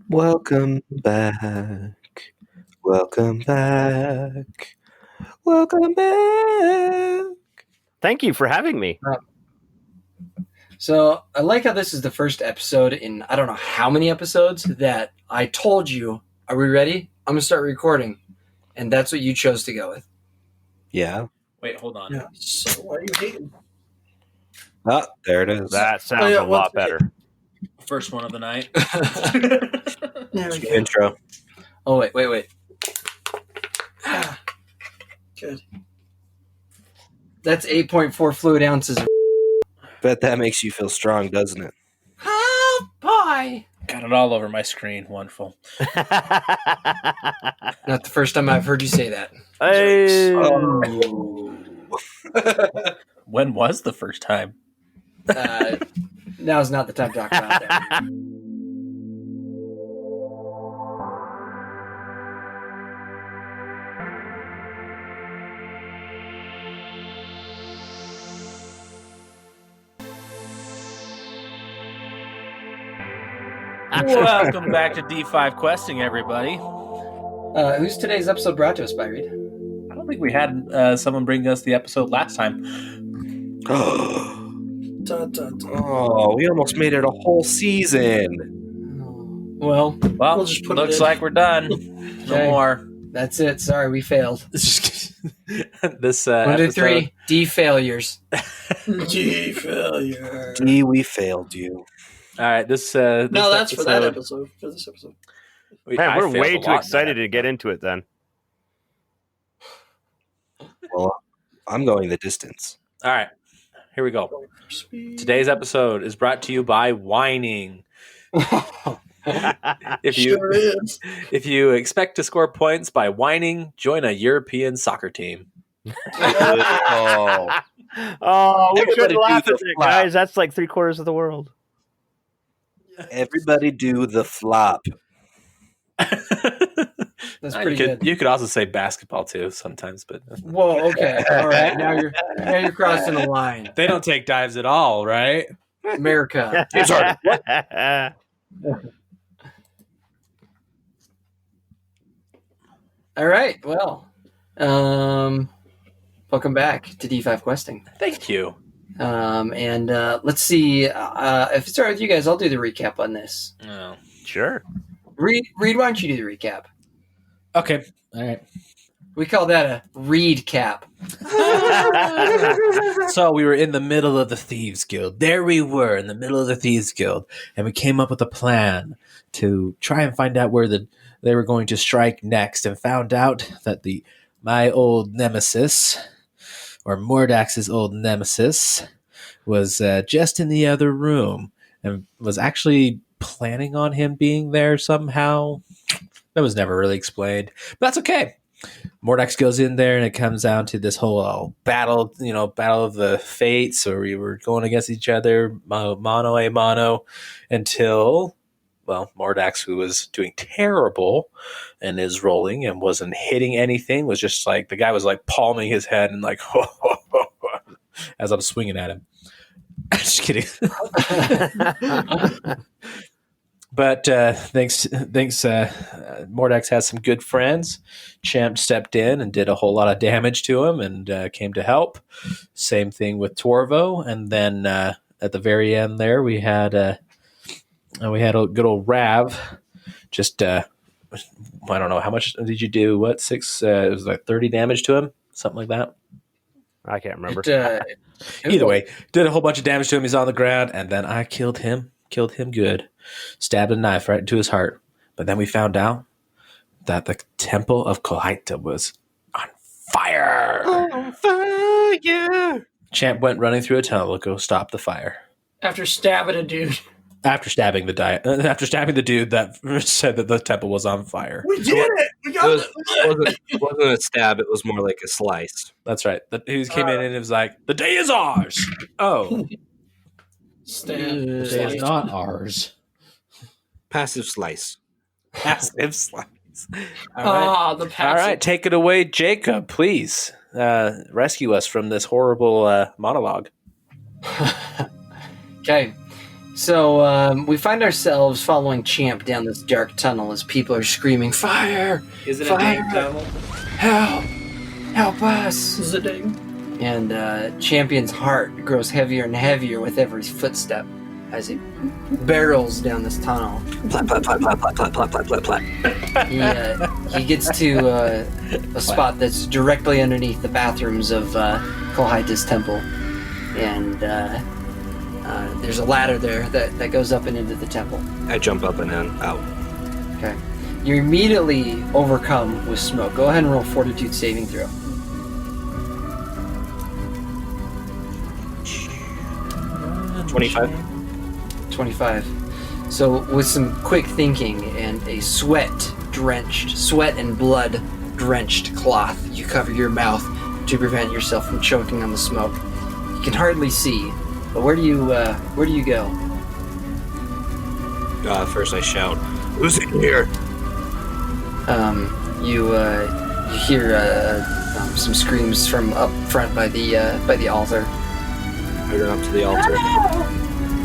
Welcome back. Welcome back. Welcome back. Thank you for having me. So I like how this is the first episode in I don't know how many episodes that I told you, are we ready? I'm going to start recording. And that's what you chose to go with. Yeah. Wait, hold on. Yeah. So why are you hating? Ah, there it is. That sounds a lot better. First one of the night. There we go. Intro. Oh, wait. Good. That's 8.4 fluid ounces. Bet that makes you feel strong, doesn't it? Oh, boy. Got it all over my screen. Wonderful. Not the first time I've heard you say that. Hey. Oh. When was the first time? Now's not the time to talk about that. Welcome back to D5 Questing, everybody. Who's today's episode brought to us by, Reed? I don't think we had someone bring us the episode last time. Oh, we almost made it a whole season. Well, Well, We'll just put it looks in. like we're done. No Okay. more. that's it. Sorry, we failed. This 1, 2, episode- 3. D failures. G failure. D, we failed you. All right, this No, that's for that episode- episode. For this episode. I Man, we're failed way a too lot in excited that to get into it then. Well, I'm going the distance. All right, here we go. Speed. Today's episode is brought to you by whining. If you Sure is. if you expect to score points by whining, join a European soccer team. Oh. Oh, we Everybody should laugh do at the it, flap. guys. That's like 3/4 of the world. Everybody do the flop. That's pretty you could, good. You could also say basketball too sometimes, but Whoa, okay. All right. Now you're crossing the line. they don't take dives at all, right? America. Sorry. All right. Well, welcome back to D5 Questing. Thank you. And let's see. If it's all right with you guys, I'll do the recap on this. Oh. Sure. Reed, why don't you do the recap? Okay. All right. We call that a read cap. So we were in the middle of the Thieves Guild. There we were in the middle of the Thieves Guild, and we came up with a plan to try and find out where they were going to strike next, and found out that my old nemesis, or Mordax's old nemesis, was just in the other room and was actually planning on him being there somehow. That was never really explained, but that's okay. Mordax goes in there, and it comes down to this whole battle, battle of the fates, where we were going against each other, mano a mano, until, well, Mordax, who was doing terrible in his rolling and wasn't hitting anything, was just like, the guy was like palming his head and like, as I'm swinging at him. Just kidding. But thanks, Mordax has some good friends. Champ stepped in and did a whole lot of damage to him and came to help. Same thing with Torvo. And then at the very end there, we had a good old Rav. Just, I don't know, how much did you do? What, 6? It was like 30 damage to him? Something like that? I can't remember. Either way, did a whole bunch of damage to him. He's on the ground. And then I killed him good. Stabbed a knife right into his heart. But then we found out that the temple of Kolhaita was on fire. On fire. Champ went running through a tunnel to go stop the fire. After stabbing a dude. After stabbing the dude that said that the temple was on fire. We did it! We It got it! wasn't a stab. It was more like a slice. That's right. He came in and it was like, the day is ours. Oh, Stab. the day is not ours. Passive slice. Passive slice. All right. Ah, the All passive. right, take it away, Jacob, please. Rescue us from this horrible monologue. Okay. So we find ourselves following Champ down this dark tunnel as people are screaming, "Fire! Is it Fire! a big tunnel? Help! Help us!" Ziding. And Champion's heart grows heavier and heavier with every footstep as he barrels down this tunnel. Plat, plat, plat, plat, plat, plat, plat, plat, plat, plat. He gets to a spot that's directly underneath the bathrooms of Kolhaita's temple. And there's a ladder there that goes up and into the temple. I jump up and then out. Okay. You're immediately overcome with smoke. Go ahead and roll Fortitude saving throw. 25. 25. So with some quick thinking and a sweat and blood drenched cloth, you cover your mouth to prevent yourself from choking on the smoke. You can hardly see, but where do you go? First I shout, "Who's in here?" You hear some screams from up front by the altar. I run up to the altar.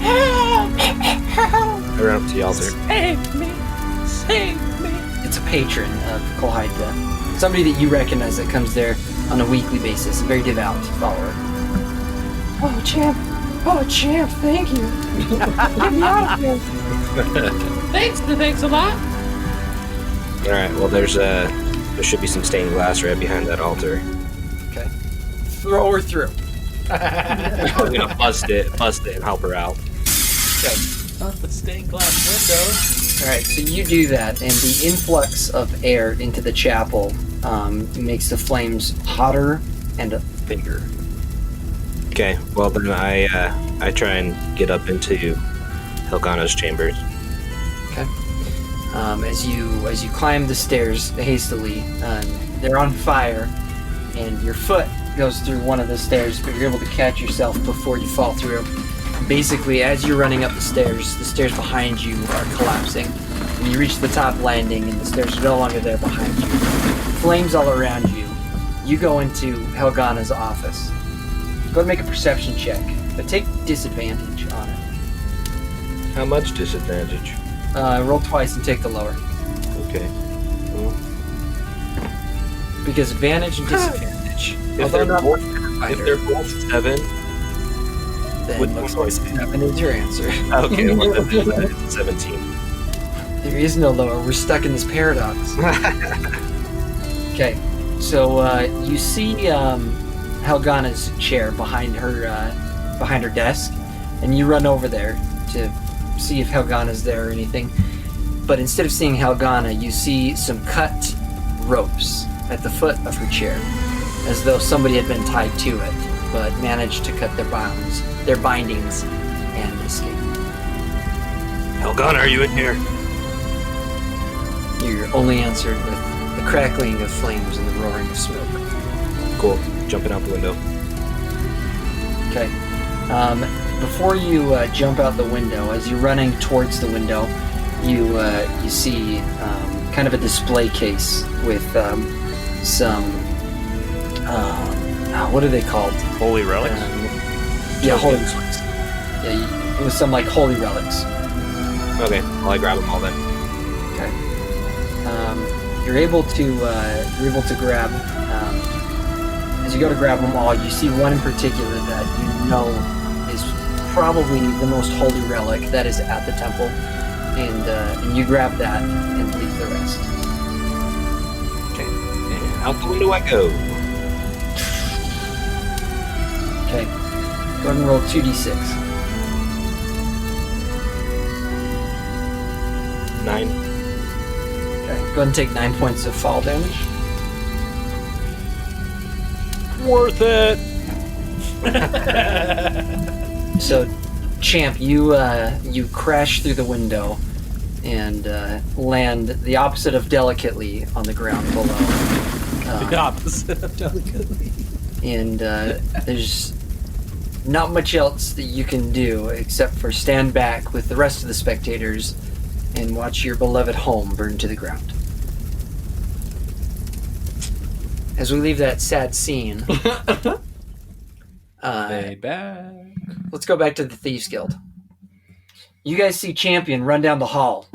I run up to the altar. Save me! Save me! It's a patron of Kolhaita. Somebody that you recognize that comes there on a weekly basis, a very devout follower. Oh, Champ, thank you. Get me out of here. Thanks a lot. All right. Well, there should be some stained glass right behind that altar. Okay. Throw her through. I'm gonna bust it, and help her out. Okay. Not the stained glass windows. Alright, so you do that, and the influx of air into the chapel makes the flames hotter and bigger. Okay. Well, then I try and get up into Helgana's chambers. Okay. As you climb the stairs hastily, they're on fire, and your foot goes through one of the stairs, but you're able to catch yourself before you fall through. Basically, as you're running up the stairs behind you are collapsing. And you reach the top landing, and the stairs are no longer there behind you. Flames all around you. You go into Helgana's office. Go ahead and make a perception check, but take disadvantage on it. How much disadvantage? Roll twice and take the lower. Okay. Because advantage and disadvantage. If they're both 7, then which looks one like do I 7 is your answer. okay. Well, then it's 17. There is no lower. We're stuck in this paradox. Okay, so you see Helgana's chair behind her desk, and you run over there to see if Helgana's there or anything. But instead of seeing Helgana, you see some cut ropes at the foot of her chair, as though somebody had been tied to it, but managed to cut their bindings, and escape. Helgana, are you in here? You're only answered with the crackling of flames and the roaring of smoke. Cool. Jumping out the window. Okay. Before you jump out the window, as you're running towards the window, you see kind of a display case with some what are they called? Holy relics? Yeah, holy relics. Yeah, with some like holy relics. Okay. Well, I grab them all then. Okay. You're able to grab. As you go to grab them all, you see one in particular that you know is probably the most holy relic that is at the temple, and you grab that and leave the rest. Okay. And out the window I go. Okay. Go ahead and roll 2d6. 9. Okay. Go ahead and take 9 points of fall damage. Worth it! So, Champ, you crash through the window and land the opposite of delicately on the ground below. The opposite of delicately. And there's not much else that you can do except for stand back with the rest of the spectators and watch your beloved home burn to the ground. As we leave that sad scene, Way back. let's go back to the Thieves Guild. You guys see Champion run down the hall.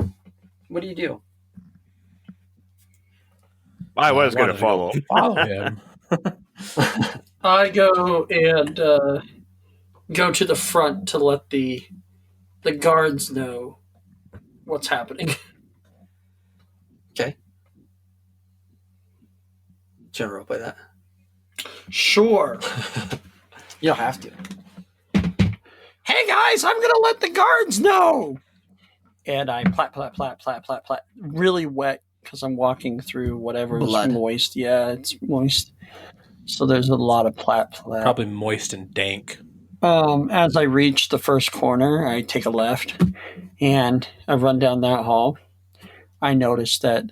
What do you do? I was going to wanted to follow. Follow him. I go and go to the front to let the guards know what's happening. Okay. General by that. Sure. You don't have to. Hey guys, I'm gonna let the guards know. And I plat, really wet because I'm walking through whatever's Blood. moist. Yeah, it's moist. So there's a lot of plat. Probably moist and dank. As I reach the first corner, I take a left and I run down that hall. I notice that,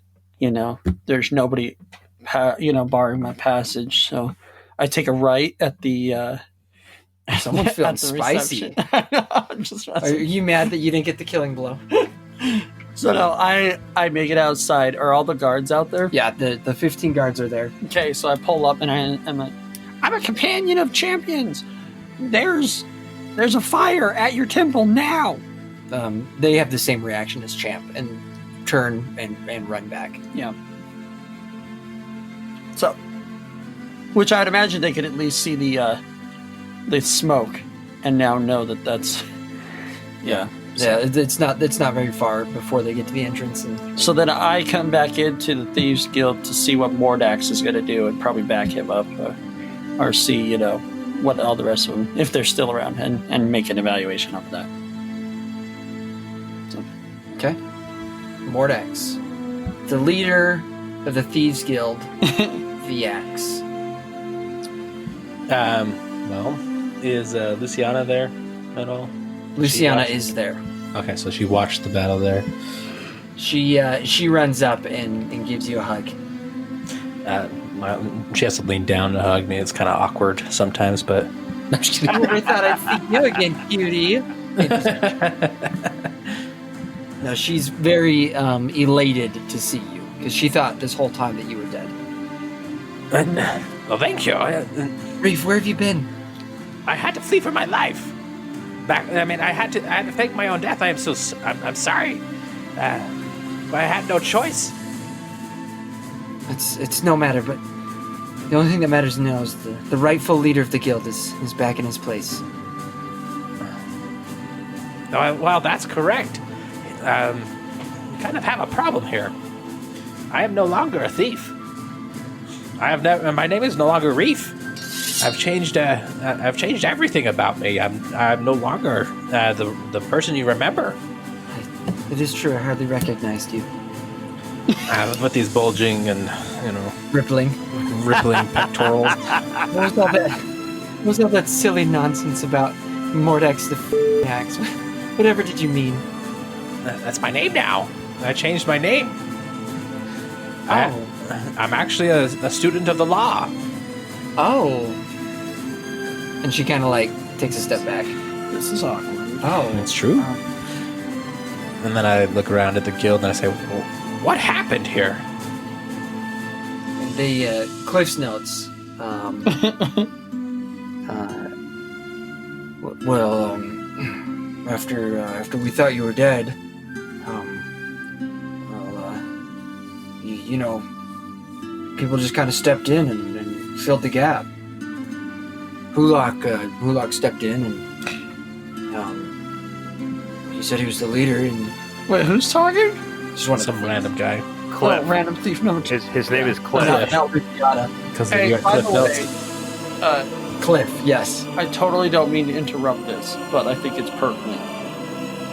there's nobody, barring my passage. So I take a right at the. Someone's feeling at the spicy. reception. I know, I'm just Are you mad that you didn't get the killing blow? So no, I make it outside. Are all the guards out there? Yeah, the 15 guards are there. Okay, so I pull up and I'm like, I'm a companion of champions. There's a fire at your temple now. They have the same reaction as Champ and turn and run back. Yeah. So, which I'd imagine they could at least see the smoke and now know that that's Yeah, it's not very far before they get to the entrance. And so then I come back into the Thieves Guild to see what Mordax is going to do and probably back him up or see, what all the rest of them, if they're still around, and make an evaluation of that. So. Okay. Mordax, the leader of the Thieves Guild, the Axe. Well, is Luciana there at all? Luciana is there. Okay, so she watched the battle there. She runs up and gives you a hug. She has to lean down to hug me. It's kind of awkward sometimes, but I thought I'd see you again, cutie. No, she's very elated to see you because she thought this whole time that you were dead. Well, thank you. Reef, where have you been? I had to flee for my life. I had to fake my own death. I'm sorry. But I had no choice. It's no matter, but the only thing that matters now is the rightful leader of the guild is back in his place. Well, that's correct. We kind of have a problem here. I am no longer a thief. My name is no longer Reef. I've changed everything about me. I'm no longer the person you remember. It is true. I hardly recognized you. With these bulging and Rippling pectorals. What was all that silly nonsense about Mordax the Axe? Whatever did you mean? That's my name now. I changed my name. Oh. I'm actually a student of the law. Oh. And she kind of takes a step back. This is awkward. Oh. It's true. And then I look around at the guild and I say, well, what happened here? The Cliff's notes. After we thought you were dead, people just kind of stepped in and filled the gap. Hulak stepped in and he said he was the leader and Wait, who's talking? just wanted Some random guy. Cliff. Oh, random thief number two. His name is Cliff. not Riviana. Because Hey, you got by Cliff the Notes. way, Cliff, yes. I totally don't mean to interrupt this, but I think it's pertinent.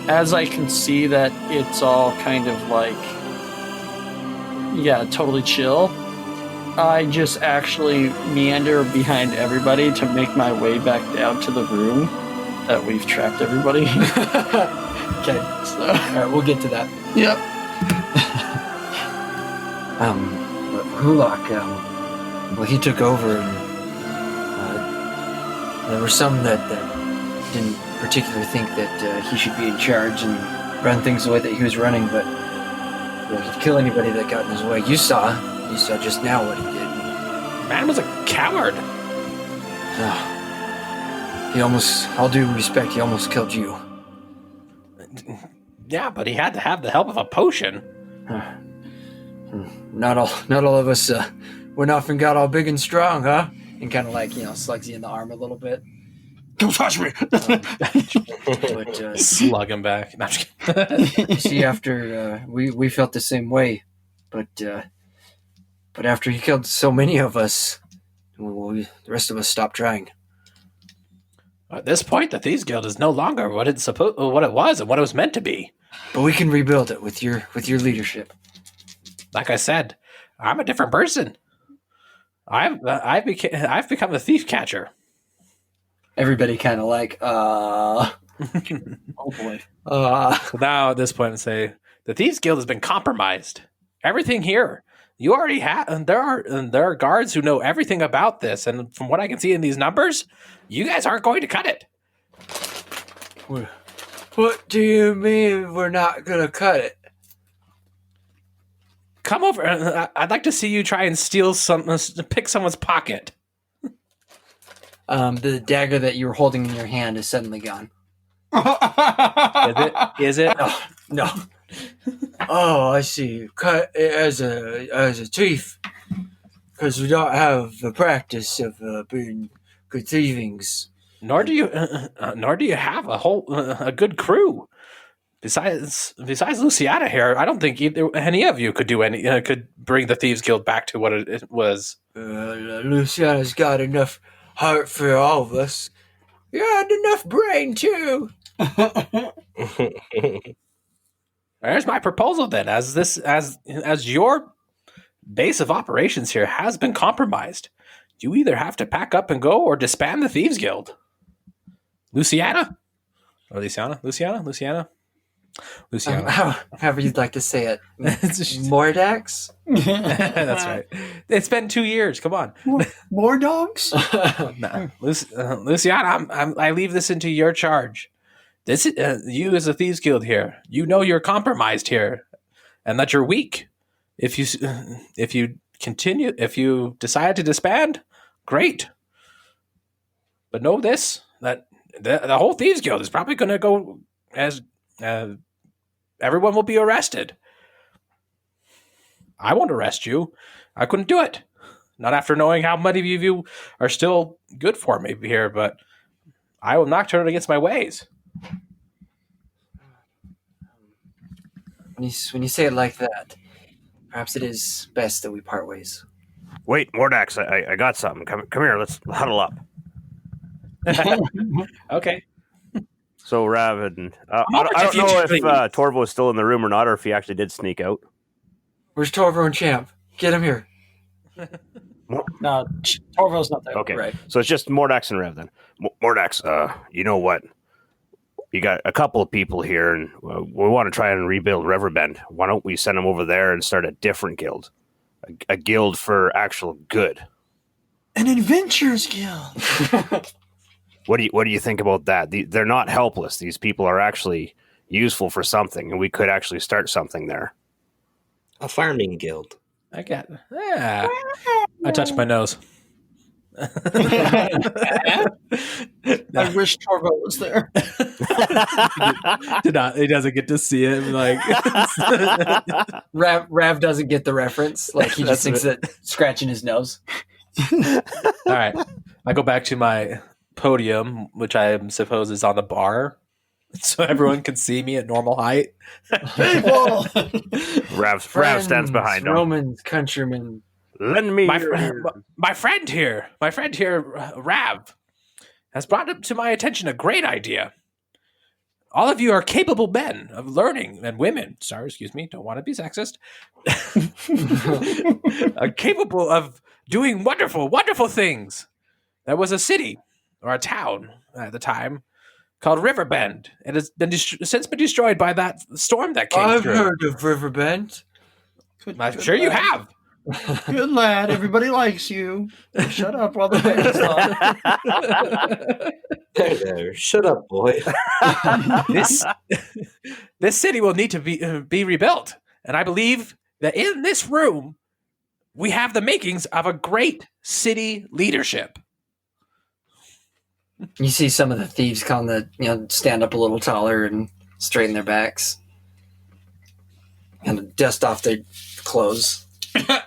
As I can see that it's all kind of totally chill, I just actually meander behind everybody to make my way back down to the room that we've trapped everybody. Okay, So, all right, we'll get to that. yep. Hulak, he took over, and there were some that didn't particularly think that he should be in charge and run things the way that he was running, but he'd kill anybody that got in his way. You saw just now what he did. Man was a coward. He almost, all due respect, he almost killed you. Yeah, but he had to have the help of a potion. Not all of us went off and got all big and strong, huh? And kind of like, slugs you in the arm a little bit. Don't touch me. But Slug him back. No, I'm just kidding. see, after we felt the same way, but after he killed so many of us, the rest of us stopped trying. At this point, the Thieves Guild is no longer what it was and what it was meant to be. But we can rebuild it with your leadership. Like I said, I'm a different person. I've become a thief catcher. Everybody kind of like, Oh boy. So now at this point, I say the Thieves Guild has been compromised. Everything here, you already have, and there are guards who know everything about this. And from what I can see in these numbers, you guys aren't going to cut it. What do you mean we're not gonna cut it? Come over. I'd like to see you try and pick someone's pocket. The dagger that you were holding in your hand is suddenly gone. Is it? No. Oh, I see. Cut it as a thief, because we don't have the practice of being good thievings. Nor do you have a good crew. Besides Luciana here, I don't think any of you could could bring the Thieves Guild back to what it was. Luciana's got enough heart for all of us. You had enough brain too. There's my proposal then, as your base of operations here has been compromised. You either have to pack up and go or disband the Thieves Guild. Luciana? Or Luciana? However you'd like to say it. Mordax? That's right. It's been 2 years. Come on. More dogs? Nah. Luciana, I leave this into your charge. This is, you as a Thieves Guild here. You know you're compromised here, and that you're weak. If you decide to disband, great. But know this: that the whole Thieves Guild is probably going to go as everyone will be arrested. I won't arrest you. I couldn't do it. Not after knowing how many of you are still good for me here, but I will not turn against my ways. When you say it like that, perhaps it is best that we part ways. Wait, Mordax, I got something. Come here. Let's huddle up. Okay. So, Rav, and I don't know if Torvo is still in the room or not, or if he actually did sneak out. Where's Torvo and Champ? Get him here. No, Torvo's not there. Okay, Right. So it's just Mordax and Rev then. Mordax, you know what? You got a couple of people here, and we want to try and rebuild Riverbend. Why don't we send them over there and start a different guild? A guild for actual good. An adventures guild. What do you think about that? They're not helpless. These people are actually useful for something, and we could actually start something there. A farming guild. I touched my nose. I wish Torvo was there. He doesn't get to see it. Like Rav doesn't get the reference. Like he just thinks that scratching his nose. All right, I go back to my podium, which I suppose is on the bar, so everyone can see me at normal height. People. Rav stands behind him. Romans, countrymen. Lend me my friend here, Rav, has brought up to my attention a great idea. All of you are capable men of learning, and women, sorry, excuse me, don't want to be sexist, are capable of doing wonderful, wonderful things. There was a city, or a town at the time, called Riverbend. It has been since been destroyed by that storm that came I've through. heard of Riverbend. I'm sure you have. Good lad. Everybody likes you. Shut up while the band's on. There. Shut up, boy. This city will need to be rebuilt, and I believe that in this room we have the makings of a great city leadership. You see some of the thieves stand up a little taller and straighten their backs, and dust off their clothes.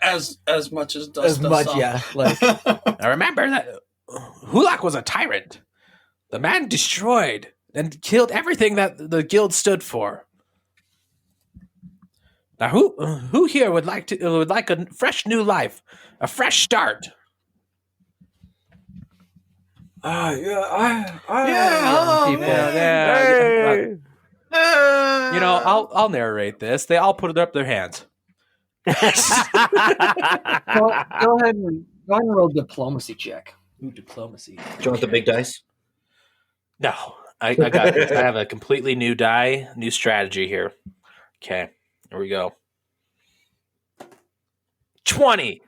as much as dust. As much, yeah. Like, I remember that Hulak was a tyrant. The man destroyed and killed everything that the guild stood for. Now, who here would like a fresh new life, a fresh start? Yeah. You know, I'll narrate this. They all put up their hands. go ahead and roll diplomacy check. Ooh, diplomacy. Do you want the big dice? No, I got this. I have a completely new die, new strategy here. Okay, here we go. 20.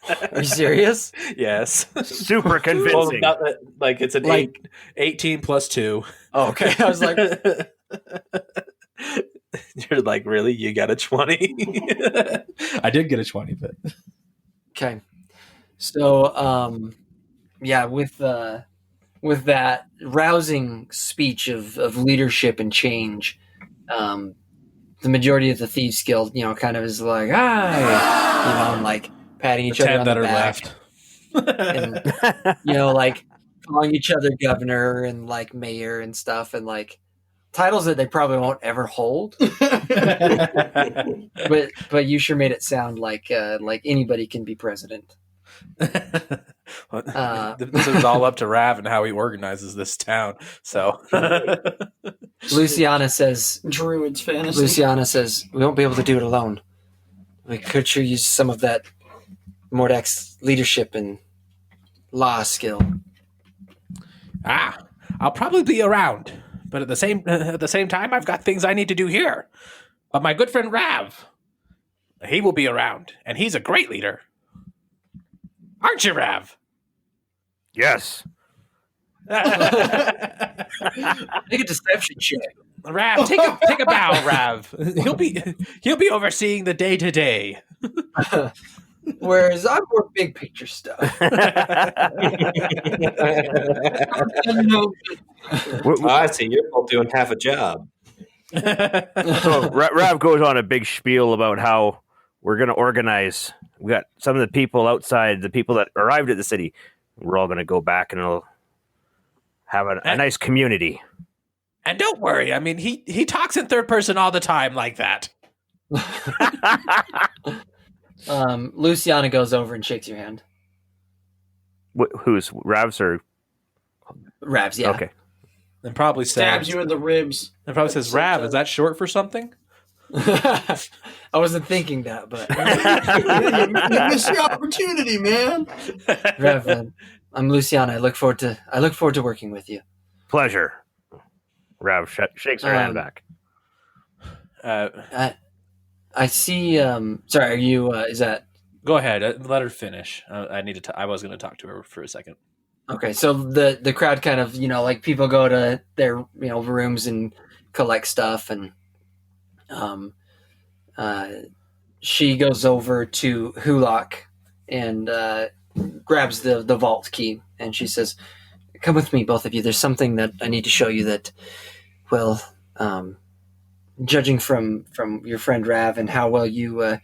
Are you serious? Yes. Super convincing. Well, like it's an Like- 18 plus 2. Oh, okay. I was like, You're like, really? You got a 20? I did get a 20, but okay. So, yeah, with that rousing speech of leadership and change, the majority of the Thieves Guild, you know, kind of is like, and like patting each the other 10 on that the are back, left. and you know, like calling each other governor and like mayor and stuff, and like titles that they probably won't ever hold. But you sure made it sound like anybody can be president. This is all up to Rav and how he organizes this town. So Luciana says, Druid's fantasy. Luciana says, we won't be able to do it alone. We could sure use some of that Mordax leadership and law skill. I'll probably be around, but at the same time, I've got things I need to do here. But my good friend Rav, he will be around, and he's a great leader. Aren't you, Rav? Yes. Make a deception check. Rav, take a bow, Rav. He'll be overseeing the day to day. Whereas I'm more big picture stuff. I see. You're both doing half a job. So Rav goes on a big spiel about how we're going to organize. We got some of the people outside, the people that arrived at the city. We're all going to go back and it'll have a nice community. And don't worry, I mean, he talks in third person all the time like that. Luciana goes over and shakes your hand. Who's Rav's or Ravs, yeah. Okay. And probably Stabs you in the ribs. And probably says, Rav, is that short for something? I wasn't thinking that, but You missed your opportunity, man. Rev, I'm Luciana. I look forward to working with you. Pleasure. Rav shakes her hand back. I see. Sorry, are you? Is that Go ahead. Let her finish. I need to. I was going to talk to her for a second. okay? So the crowd kind of, you know, like people go to their, you know, rooms and collect stuff, and she goes over to Hulak and grabs the vault key, and she says, "Come with me, both of you. There's something that I need to show you that, well, judging from your friend Rav and how well you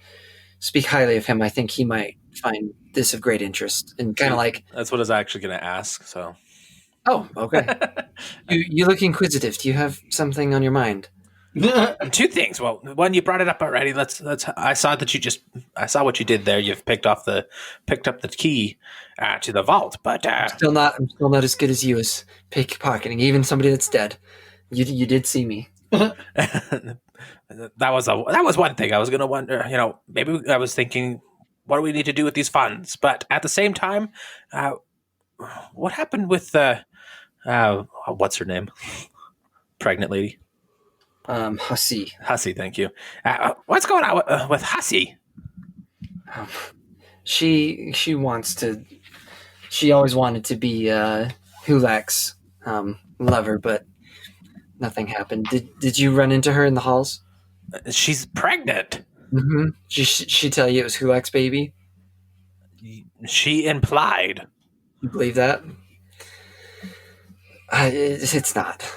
speak highly of him, I think he might find this of great interest." And kind of like, That's what I was actually going to ask. So, oh, okay. You look inquisitive. Do you have something on your mind? two things. Well, one, you brought it up already. Let's. I saw that I saw what you did there. You've picked up the key to the vault, but I'm still not as good as you as pickpocketing, even somebody that's dead. You did see me. that was one thing. I was going to wonder. You know, maybe I was thinking, what do we need to do with these funds? But at the same time, what happened with what's her name? Pregnant lady. Hussy. Hussy, thank you. What's going on with Hussy? She wants to. She always wanted to be Hulak's lover, but nothing happened. Did you run into her in the halls? She's pregnant. Mm-hmm. She tell you it was Hulak's baby? She implied. You believe that? It's not.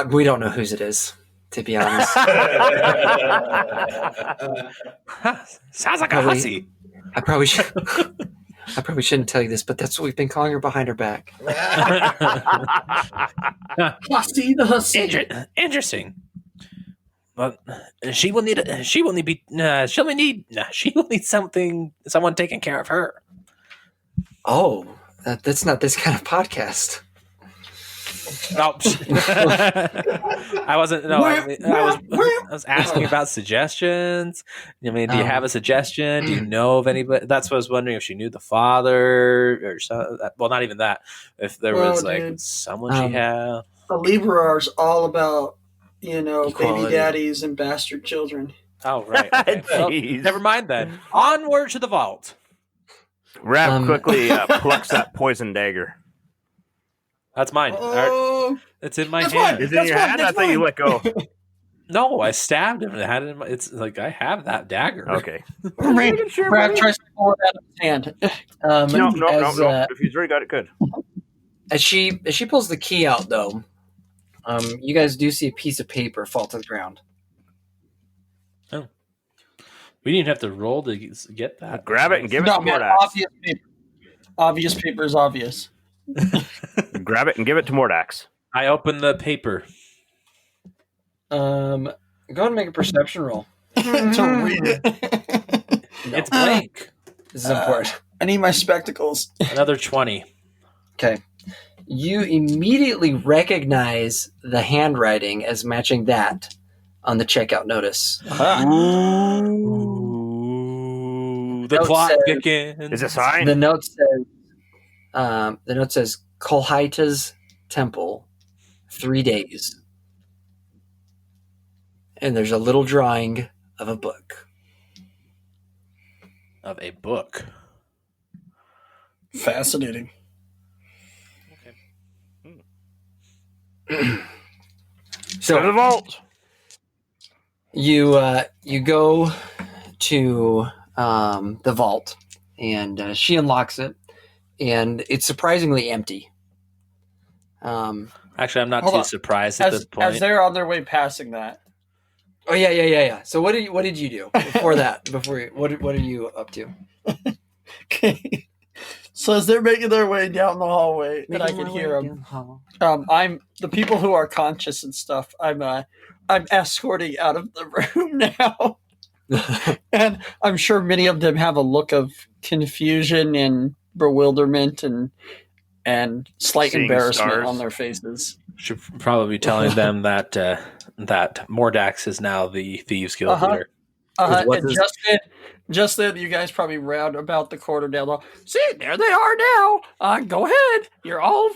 We don't know whose it is, to be honest. Sounds like a Probably- hussy. I probably shouldn't tell you this, but that's what we've been calling her behind her back. Hussy the hussy. Interesting. But she will need someone taking care of her. Oh, that's not this kind of podcast. No, I wasn't. No, I was asking about suggestions. I mean, do you have a suggestion? Do you know of anybody? That's what I was wondering, if she knew the father or so. Well, not even that. If there was someone she had. The Libra's all about baby Equality. daddies and bastard children. Oh right. Okay. Well, never mind then. Onward to the vault. Rab quickly plucks that poison dagger. That's mine. Oh, It's in my That's hand. mine. Is it in your hand? I thought you let go. No, I stabbed him. I had it in my, it's like I have that dagger. Okay. Brad tries to pull it out of his hand. No. If he's already got it, good. As she pulls the key out, though, you guys do see a piece of paper fall to the ground. We didn't have to roll to get that. Grab it and give it No, to man, Mordax. obvious paper. Obvious paper is obvious. Grab it and give it to Mordax. I opened the paper. Go ahead and make a perception roll. To read it. It's blank. This is important. I need my spectacles. Another 20. Okay. You immediately recognize the handwriting as matching that on the checkout notice. Ooh, the Note plot says- thickens. Is it signed? The note says Kolhaita's Temple, 3 days. And there's a little drawing of a book. Of a book. Fascinating. So Go to the vault. you go to the vault, and she unlocks it, and it's surprisingly empty. Actually, I'm not Hold too on. surprised at this As point. they're on their way passing that, Oh yeah. So what did you do before that? What are you up to? okay. So as they're making their way down the hallway, and I can hear them. I'm the people who are conscious and stuff. I'm escorting out of the room now, and I'm sure many of them have a look of confusion and bewilderment and slight Seeing embarrassment stars. on their faces. Should probably be telling them that that Mordax is now the Thieves Guild Uh-huh. leader. What's And his- just then, you guys probably round about the corner down the. See, there they are now. Go ahead. You're all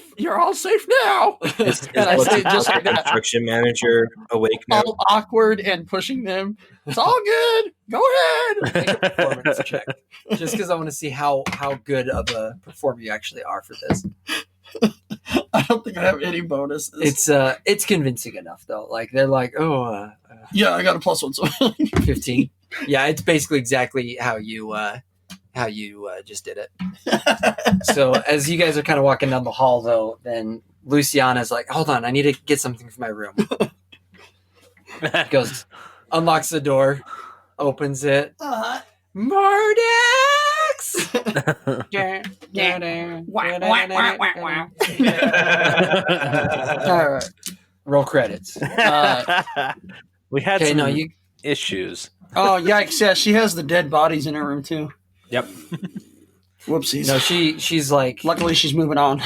safe now. Is And I what's say his- just like that, Construction manager awake now. all awkward and pushing them. It's all good. Go ahead. Make a performance check, just because I want to see how good of a performer you actually are for this. I don't think I have any bonuses. It's convincing enough though. Like they're like, Yeah, I got a +1. So 15. Yeah, it's basically exactly how you just did it. So as you guys are kind of walking down the hall, though, then Luciana's like, "Hold on, I need to get something from my room." Goes, unlocks the door, opens it. Mordax. All right. Roll credits. We had Okay, some no, you. issues. Oh yikes! Yeah, she has the dead bodies in her room too. Yep. Whoopsies. No, she's like, Luckily, she's moving on.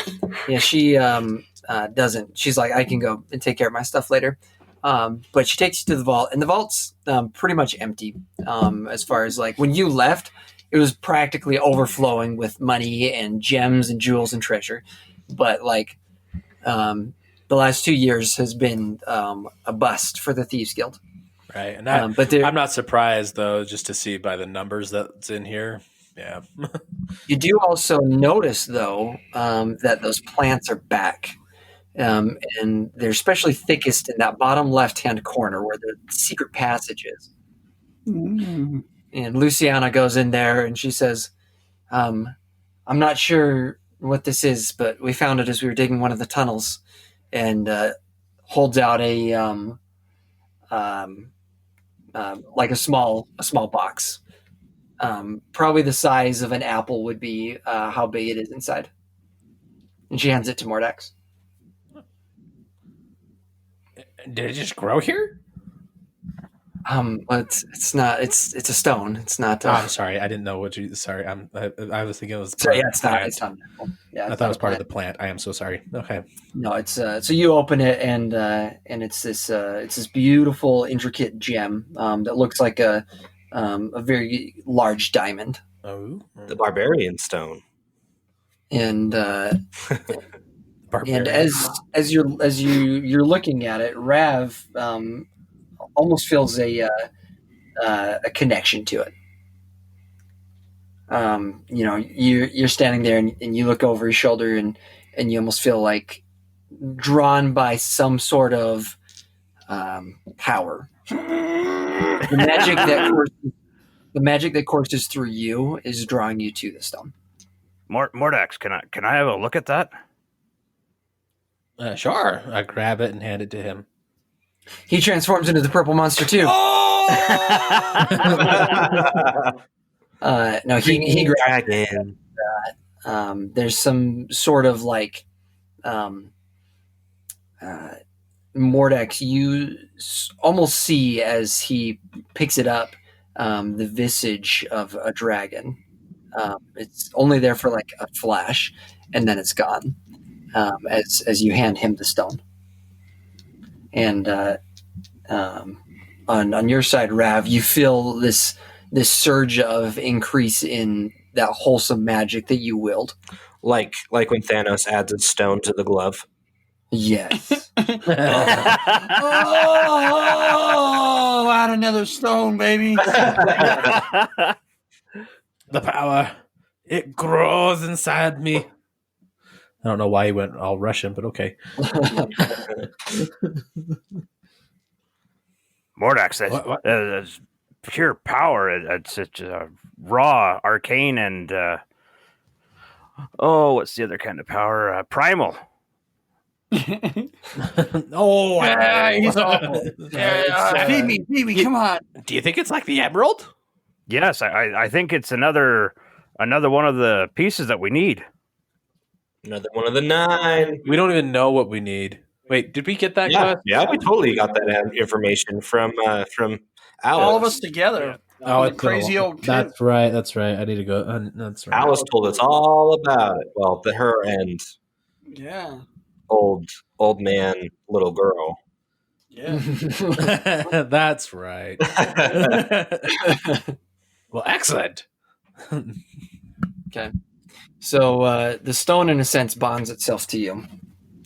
yeah, she doesn't. She's like, I can go and take care of my stuff later. But she takes you to the vault, and the vault's pretty much empty. As far as like when you left, it was practically overflowing with money and gems and jewels and treasure. But like, the last 2 years has been a bust for the Thieves Guild. Right. And that, But there, I'm not surprised, though, just to see by the numbers that's in here. Yeah. you do also notice, though, that those plants are back. And they're especially thickest in that bottom left-hand corner where the secret passage is. Mm. And Luciana goes in there and she says, I'm not sure what this is, but we found it as we were digging one of the tunnels. And holds out a like a small box, probably the size of an apple would be how big it is inside, and she hands it to Mordax. Did it just grow here? It's not. It's a stone. It's not. Oh, I'm sorry. I didn't know what you. Sorry, I was thinking it was. So yeah, it's not. It's not an apple. Yeah, I thought it was part of the plant. I am so sorry. Okay. No, it's so you open it and it's this beautiful intricate gem that looks like a very large diamond. Oh, The barbarian stone. And barbarian. and as you're looking at it, Rav almost feels a connection to it. You're standing there and you look over his shoulder and you almost feel like drawn by some sort of power. The magic that courses through you is drawing you to the stone. Mordax, can I have a look at that? Sure. I grab it and hand it to him. He transforms into the purple monster too. No, he grabs Dragon. there's some sort of like Mordax, you almost see as he picks it up the visage of a dragon. It's only there for like a flash, and then it's gone as you hand him the stone. And on your side, Rav, you feel this surge of increase in that wholesome magic that you willed. Like when Thanos adds a stone to the glove. Yes. Oh, add another stone, baby. The power, it grows inside me. I don't know why he went all Russian, but okay. Mordax, What? that's pure power. It's raw, arcane, and what's the other kind of power? Primal. Oh, Yeah, he's awful. Feed me, come on. Do you think it's like the emerald? Yes, I think it's another one of the pieces that we need. Another one of the 9. We don't even know what we need. Wait, did we get that? Yeah, quest? yeah, we totally got that information from Alice. All of us together. Oh, The it's been a crazy while. old kid. That's right. That's right. I need to go. That's right. Alice told us all about it. Well, her and Yeah. old man, little girl. Yeah. That's right. Well, excellent. Okay. So the stone, in a sense, bonds itself to you.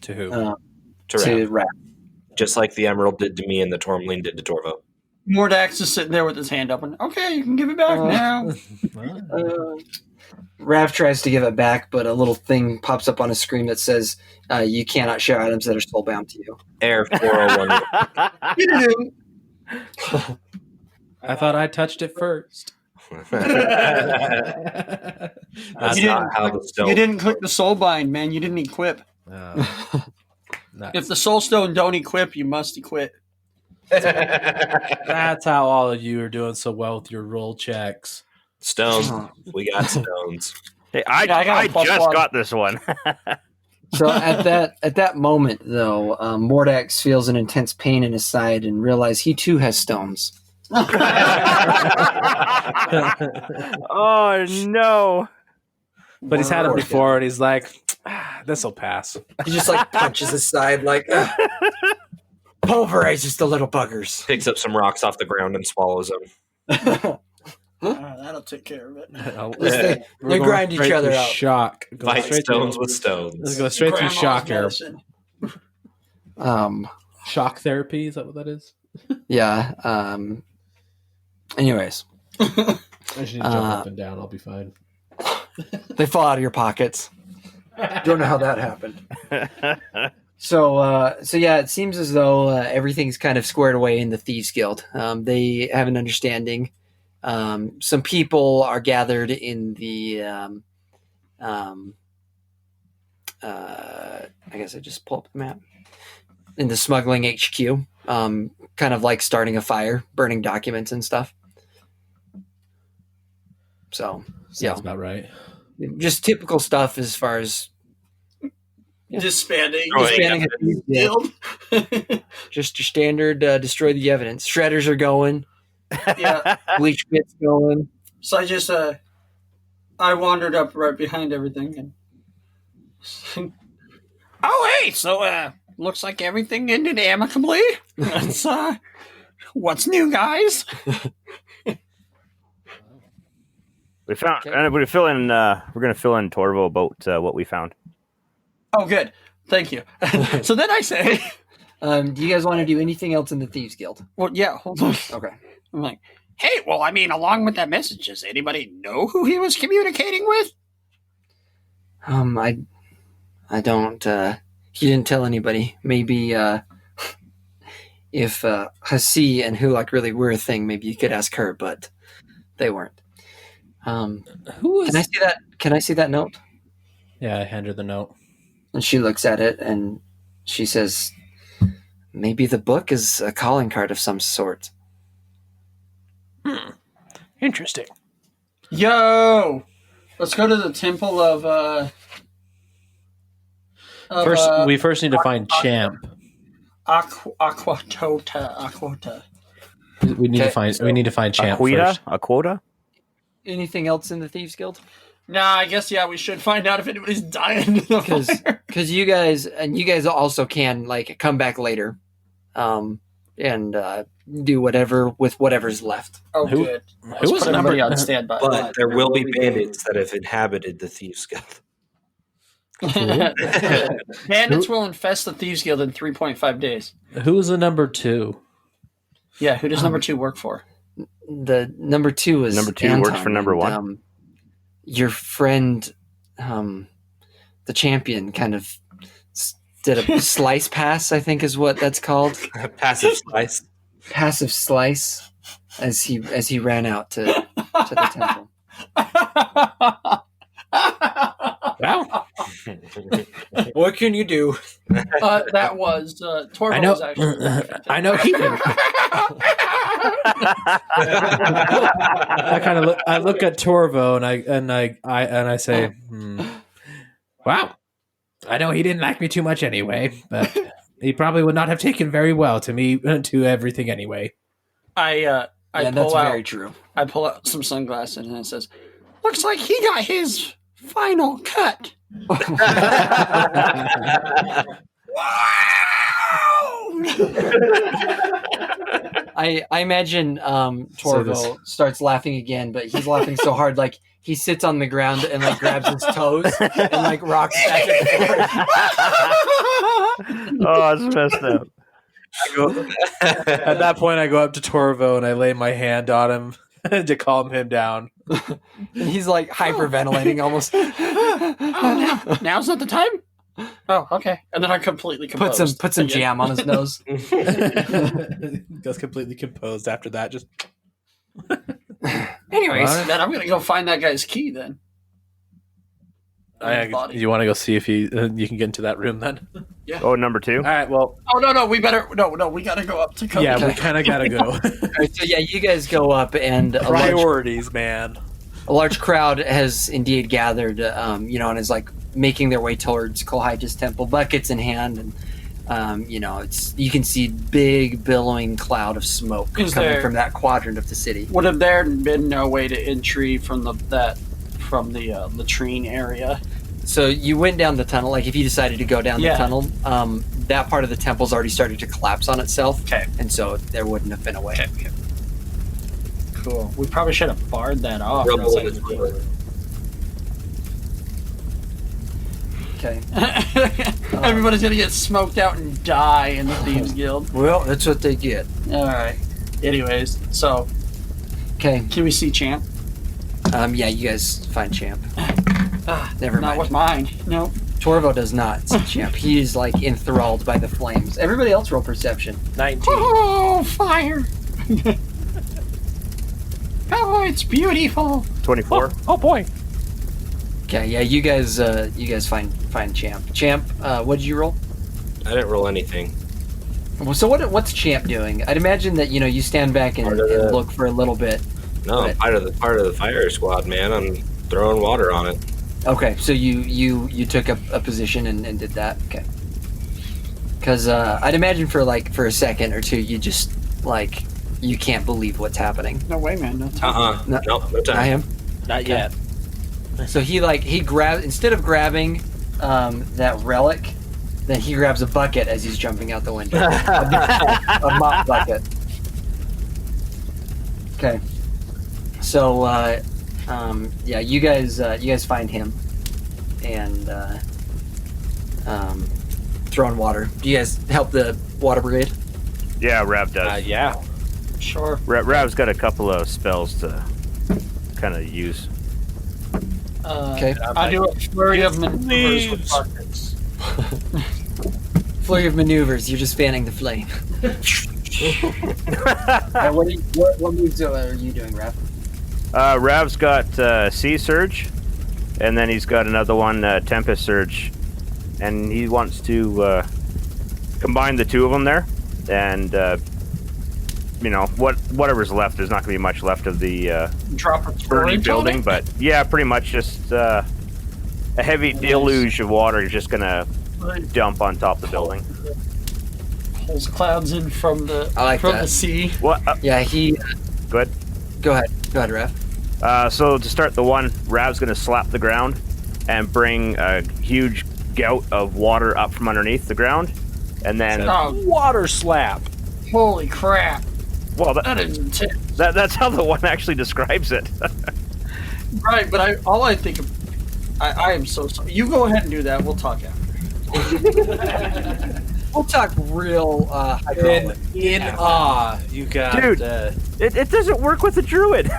To who? To Rav. Just like the emerald did to me and the tourmaline did to Torvo. Mordax is sitting there with his hand up and, okay, you can give it back now. Rav tries to give it back, but a little thing pops up on his screen that says, you cannot share items that are soulbound to you. Air 401. You didn't. I thought I touched it first. That's You not how the stone. You didn't click the soul bind, man. You didn't equip. If the soul stone don't equip, you must equip. That's how all of you are doing so well with your roll checks. Stones. We got stones. Hey, I got a plus just one. got this one. So at that moment, though, Mordax feels an intense pain in his side and realizes he too has stones. Oh no! But he's had it before, and he's like, "This will pass." He just like punches his side, like pulverizes the little buggers. Picks up some rocks off the ground and swallows them. That'll take care of it. They We're going grind each straight other through out. Shock. Go Fight straight stones through, with Let's stones. go straight through Grandma's shock here. medicine. Shock therapy, is that what that is? Yeah. Anyways, I should jump up and down. I'll be fine. they fall out of your pockets. Don't know how that happened. So yeah, it seems as though everything's kind of squared away in the Thieves Guild. They have an understanding. Some people are gathered in the. I guess I just pull up the map. in the smuggling HQ, kind of like starting a fire, burning documents and stuff. So, Sounds about right. just typical stuff as far as Disbanding disbanding a Thieves Guild. just your standard destroy the evidence. Shredders are going, Yeah. bleach pits going. So I just I wandered up right behind everything and oh hey, so looks like everything ended amicably. That's what's new, guys? We found, Okay. and we're gonna fill in Torvo about what we found. Oh good. Thank you. So then I say Do you guys want to do anything else in the Thieves Guild? well yeah, hold on. Okay. I'm like, hey, well, I mean, along with that message, does anybody know who he was communicating with? I don't. He didn't tell anybody. Maybe if Hasi and Hulak really were a thing, maybe you could ask her, but they weren't. Who was? Can I see that? Can I see that note? Yeah, I hand her the note. And she looks at it and she says, "Maybe the book is a calling card of some sort." Interesting. Yo, let's go to the temple of We first need to find Champ. Aquata. We need Okay, to find Champ Aquita? first. Aquota? Anything else in the Thieves Guild? Nah, I guess we should find out if anybody's dying in the fire. Because you guys also can like come back later, and do whatever with whatever's left. Oh, Who- good. Who Let's was put the number? everybody on standby. But there will be bandits that have inhabited the Thieves Guild. Bandits will infest the Thieves Guild in 3.5 days. Who was the number 2? Yeah, who does number 2 work for? The number 2 is Number 2 works for number 1? Your friend, the champion, kind of did a slice pass. I think is what that's called. Passive slice. Passive slice, as he ran out to the temple. Wow. What can you do? That was Torvo. I know. Was actually I know he did. I look at Torvo and I say, wow. I know he didn't like me too much anyway, but he probably would not have taken very well to me to everything anyway. I That's pull out. very true. I pull out some sunglasses and it says, "Looks like he got his final cut." I imagine Torvo starts laughing again, but he's laughing so hard, like he sits on the ground and like grabs his toes and like rocks back and forth. Oh, it's messed up. At that point, I go up to Torvo and I lay my hand on him to calm him down. And he's like hyperventilating almost. Now's not the time. Oh, okay. And then I completely composed. Put some jam on his nose. Goes completely composed after that. Just Anyways, Alright. then I'm gonna go find that guy's key then. Body. you want to go see if you can get into that room then? Oh, number 2? All right. Well, Oh no, we better we gotta go up to come. yeah, we kind of gotta go. Alright, so yeah, you guys go up, and Priorities, man. a large crowd has indeed gathered, and is like making their way towards Kolhaija's temple, buckets in hand, and you can see big billowing cloud of smoke Is coming there- from that quadrant of the city. Would have there been no way to entry from the latrine area? So you went down the tunnel. Like if you decided to go down Yeah. the tunnel, that part of the temple's already started to collapse on itself. Okay. And so there wouldn't have been a way. Okay. Cool. We probably should have barred that off. Rubble outside is of the door. Okay. Everybody's gonna get smoked out and die in the Thieves Guild. Well, that's what they get. All right. Anyways, so Okay. can we see Champ? Yeah, you guys find Champ. Never Not mind. with mine. No. Torvo does not see Champ. He is like enthralled by the flames. Everybody else roll perception. 19. Oh, fire! Oh, it's beautiful. 24? Oh boy. Okay, yeah, you guys find Champ. Champ, what did you roll? I didn't roll anything. Well, so what's Champ doing? I'd imagine that you stand back and look for a little bit. No, I'm part of the fire squad, man. I'm throwing water on it. Okay, so you took a position and did that. Okay. Because I'd imagine for a second or two, you just you can't believe what's happening. No way, man. No time. No time. Not him. Not yet. So he grabs, instead of grabbing that relic, then he grabs a bucket as he's jumping out the window. A mop bucket. Okay. So yeah, you guys find him and throwing water. Do you guys help the water brigade? Yeah, Rav does. Yeah. Sure. Rav's got a couple of spells to kind of use. Okay. I do a flurry of maneuvers with buckets. Flurry of maneuvers. You're just fanning the flame. What moves are you doing, Rav? Rav's got Sea Surge, and then he's got another one, Tempest Surge, and he wants to combine the two of them there, and whatever's left. There's not going to be much left of the Drop a burning building, but yeah, pretty much just a heavy deluge of water is just going to dump on top of the building. Pulls clouds in from the the sea. What? Yeah, he. Good. Go ahead, Rav. So to start the one, Rav's going to slap the ground and bring a huge gout of water up from underneath the ground, and then Water slap. Holy crap! well, That is intense. that's how the one actually describes it. Right, but I think of. I am so sorry. You go ahead and do that. We'll talk after. We'll talk real hydraulic. In awe, you got. Dude. It doesn't work with a druid.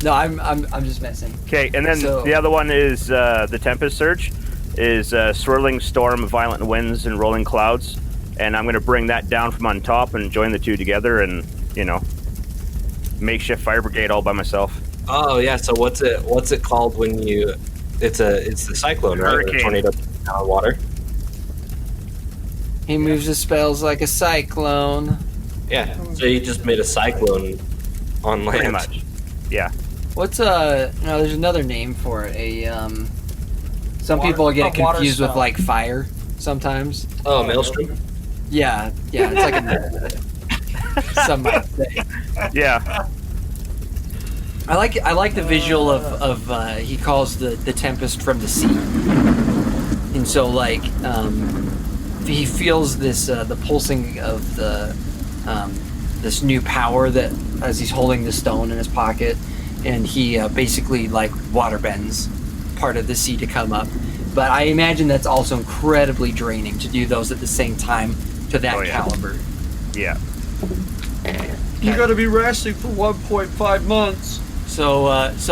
No, I'm just messing. Okay, and then the other one is the Tempest Surge, is swirling storm of violent winds and rolling clouds, and I'm going to bring that down from on top and join the two together, and makeshift fire brigade all by myself. Oh yeah. So what's it called when you? It's the cyclone, right? Hurricane. The tornado water. He moves his spells like a cyclone. Yeah. So you just made a cyclone on land. Pretty much. Yeah. What's there's another name for it. Some people get a water confused with spell. fire sometimes. Oh, maelstrom. Yeah, it's like a some might say. Yeah. I like the visual of he calls the tempest from the sea, and so he feels this the pulsing of the this new power that as he's holding the stone in his pocket, and he basically water bends part of the sea to come up. But I imagine that's also incredibly draining to do those at the same time to that caliber. Yeah. You got to be resting for 1.5 months. So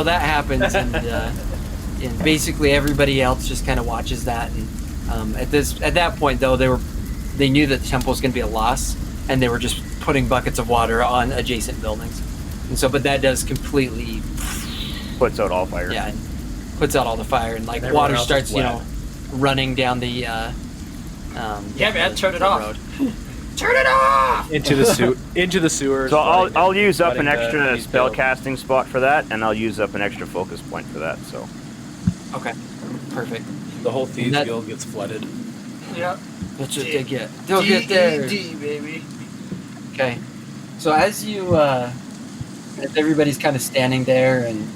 that happens, and basically everybody else just kind of watches that. And at that point, though, they knew that the temple was going to be a loss, and they were just putting buckets of water on adjacent buildings. And so, but that does completely Puts out all fire. yeah, puts out all the fire, and Everyone water else starts is wet. running down the Yeah, man, turn it the off. road. Turn it off! Into the sewers. So I'll use up an flooding extra these spell buildings. casting spot for that, and I'll use up an extra focus point for that. So Okay, perfect. The whole Thieves That- Guild gets flooded. Yeah. That's what they get. They'll get there. D, baby. Okay, so as everybody's kind of standing there, and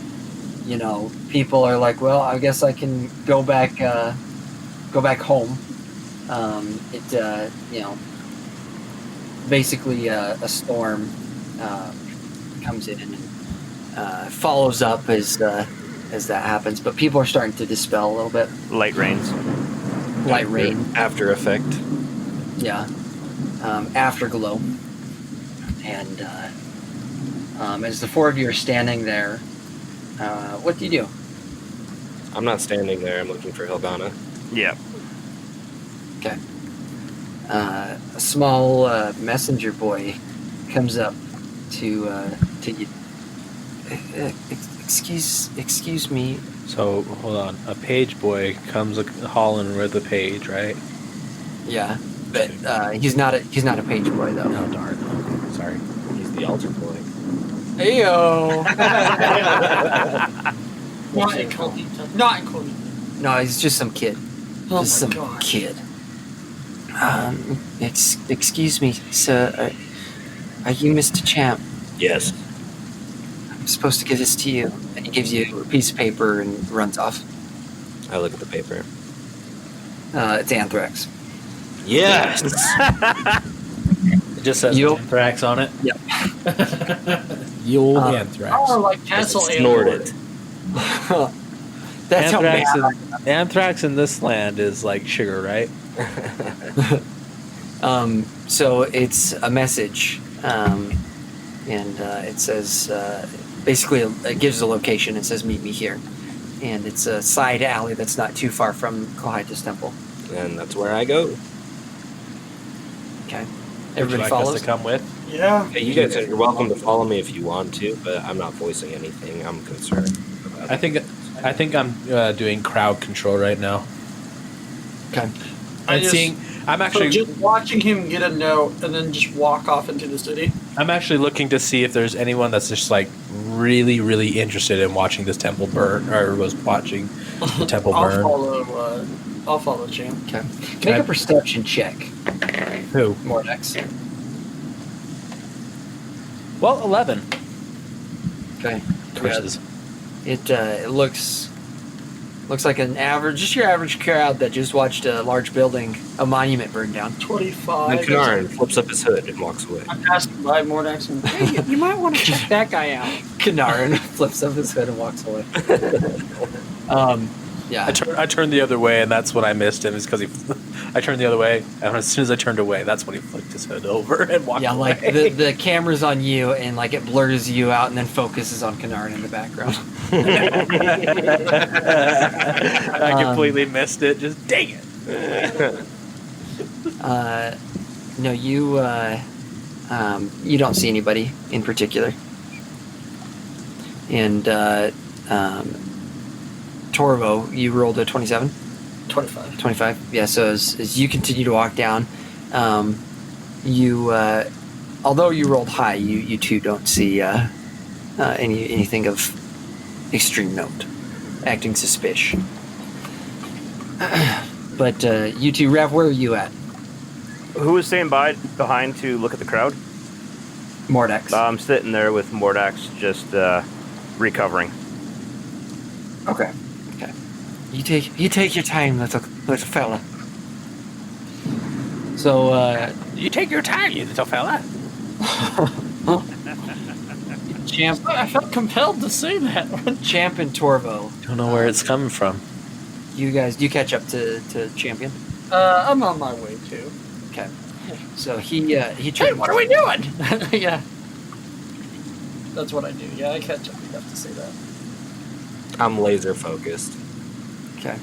people are like, well, I guess I can go back home. Basically a storm comes in and follows up as that happens, but people are starting to dispel a little bit. light rains. Light rain, After effect. yeah, afterglow, and as the four of you are standing there, what do you do? I'm not standing there. I'm looking for Hilgana. Yeah. Okay. A small messenger boy comes up to you. Excuse me. So hold on. A page boy comes hauling with a page, right? Yeah. but he's not a page boy though. Oh darn. Okay, sorry. He's the altar boy. Heyo. Not including. No, he's just some kid. Oh Just my some god. kid. Excuse me, sir. Are you Mr. Champ? Yes. I'm supposed to give this to you. And he gives you a piece of paper and runs off. I look at the paper. It's anthrax. Yes. It just says Yup. anthrax on it. Yep. The old anthrax. Oh, like Castle Snort Andor. it. That's how Anthrax bad. anthrax in this land is like sugar, right? So it's a message, and it says basically it gives a location. It says meet me here, and it's a side alley that's not too far from Kohaitis Temple. And that's where I go. Okay, Would everybody you like follows. us to come with? Yeah. Hey, you guys are welcome to follow me if you want to, but I'm not voicing anything. I'm concerned about I think I'm doing crowd control right now. Okay, I'm So actually just watching him get a note and then just walk off into the city. I'm actually looking to see if there's anyone that's just like really, really interested in watching this temple burn or was watching the temple burn. I'll follow Champ. okay. Make a perception check, Who? Mordax. Well, 11. Okay, Curses. it looks like an average, just your average crowd that just watched a large building, a monument burn down. 25. And Kanarin flips up his hood and walks away. I'm passing by Mordax and hey, you might want to check that guy out. Kanarin flips up his hood and walks away. Yeah. I turned the other way, and that's when I missed him. Is because I turned the other way, and as soon as I turned away, that's when he flipped his hood over and walked Yeah, away. like the camera's on you, and like it blurs you out, and then focuses on Kanarin in the background. I completely missed it. Just dang it. No, you don't see anybody in particular, and Torvo, you rolled a 27. 25. 25. Yeah. So as you continue to walk down, you although you rolled high, you too don't see anything of extreme note, acting suspicious. But you two, Rev, where are you at? Who was staying behind to look at the crowd? Mordax. I'm sitting there with Mordax, just recovering. Okay. You take your time, little fella. So You take your time, you little fella. Champ I felt compelled to say that. Champ and Torvo, Don't know where it's coming from. you catch up to Champion. I'm on my way too. Okay. So he turns. Hey, what are we doing? Yeah. That's what I do. Yeah, I catch up. You have to say that. I'm laser focused. Okay.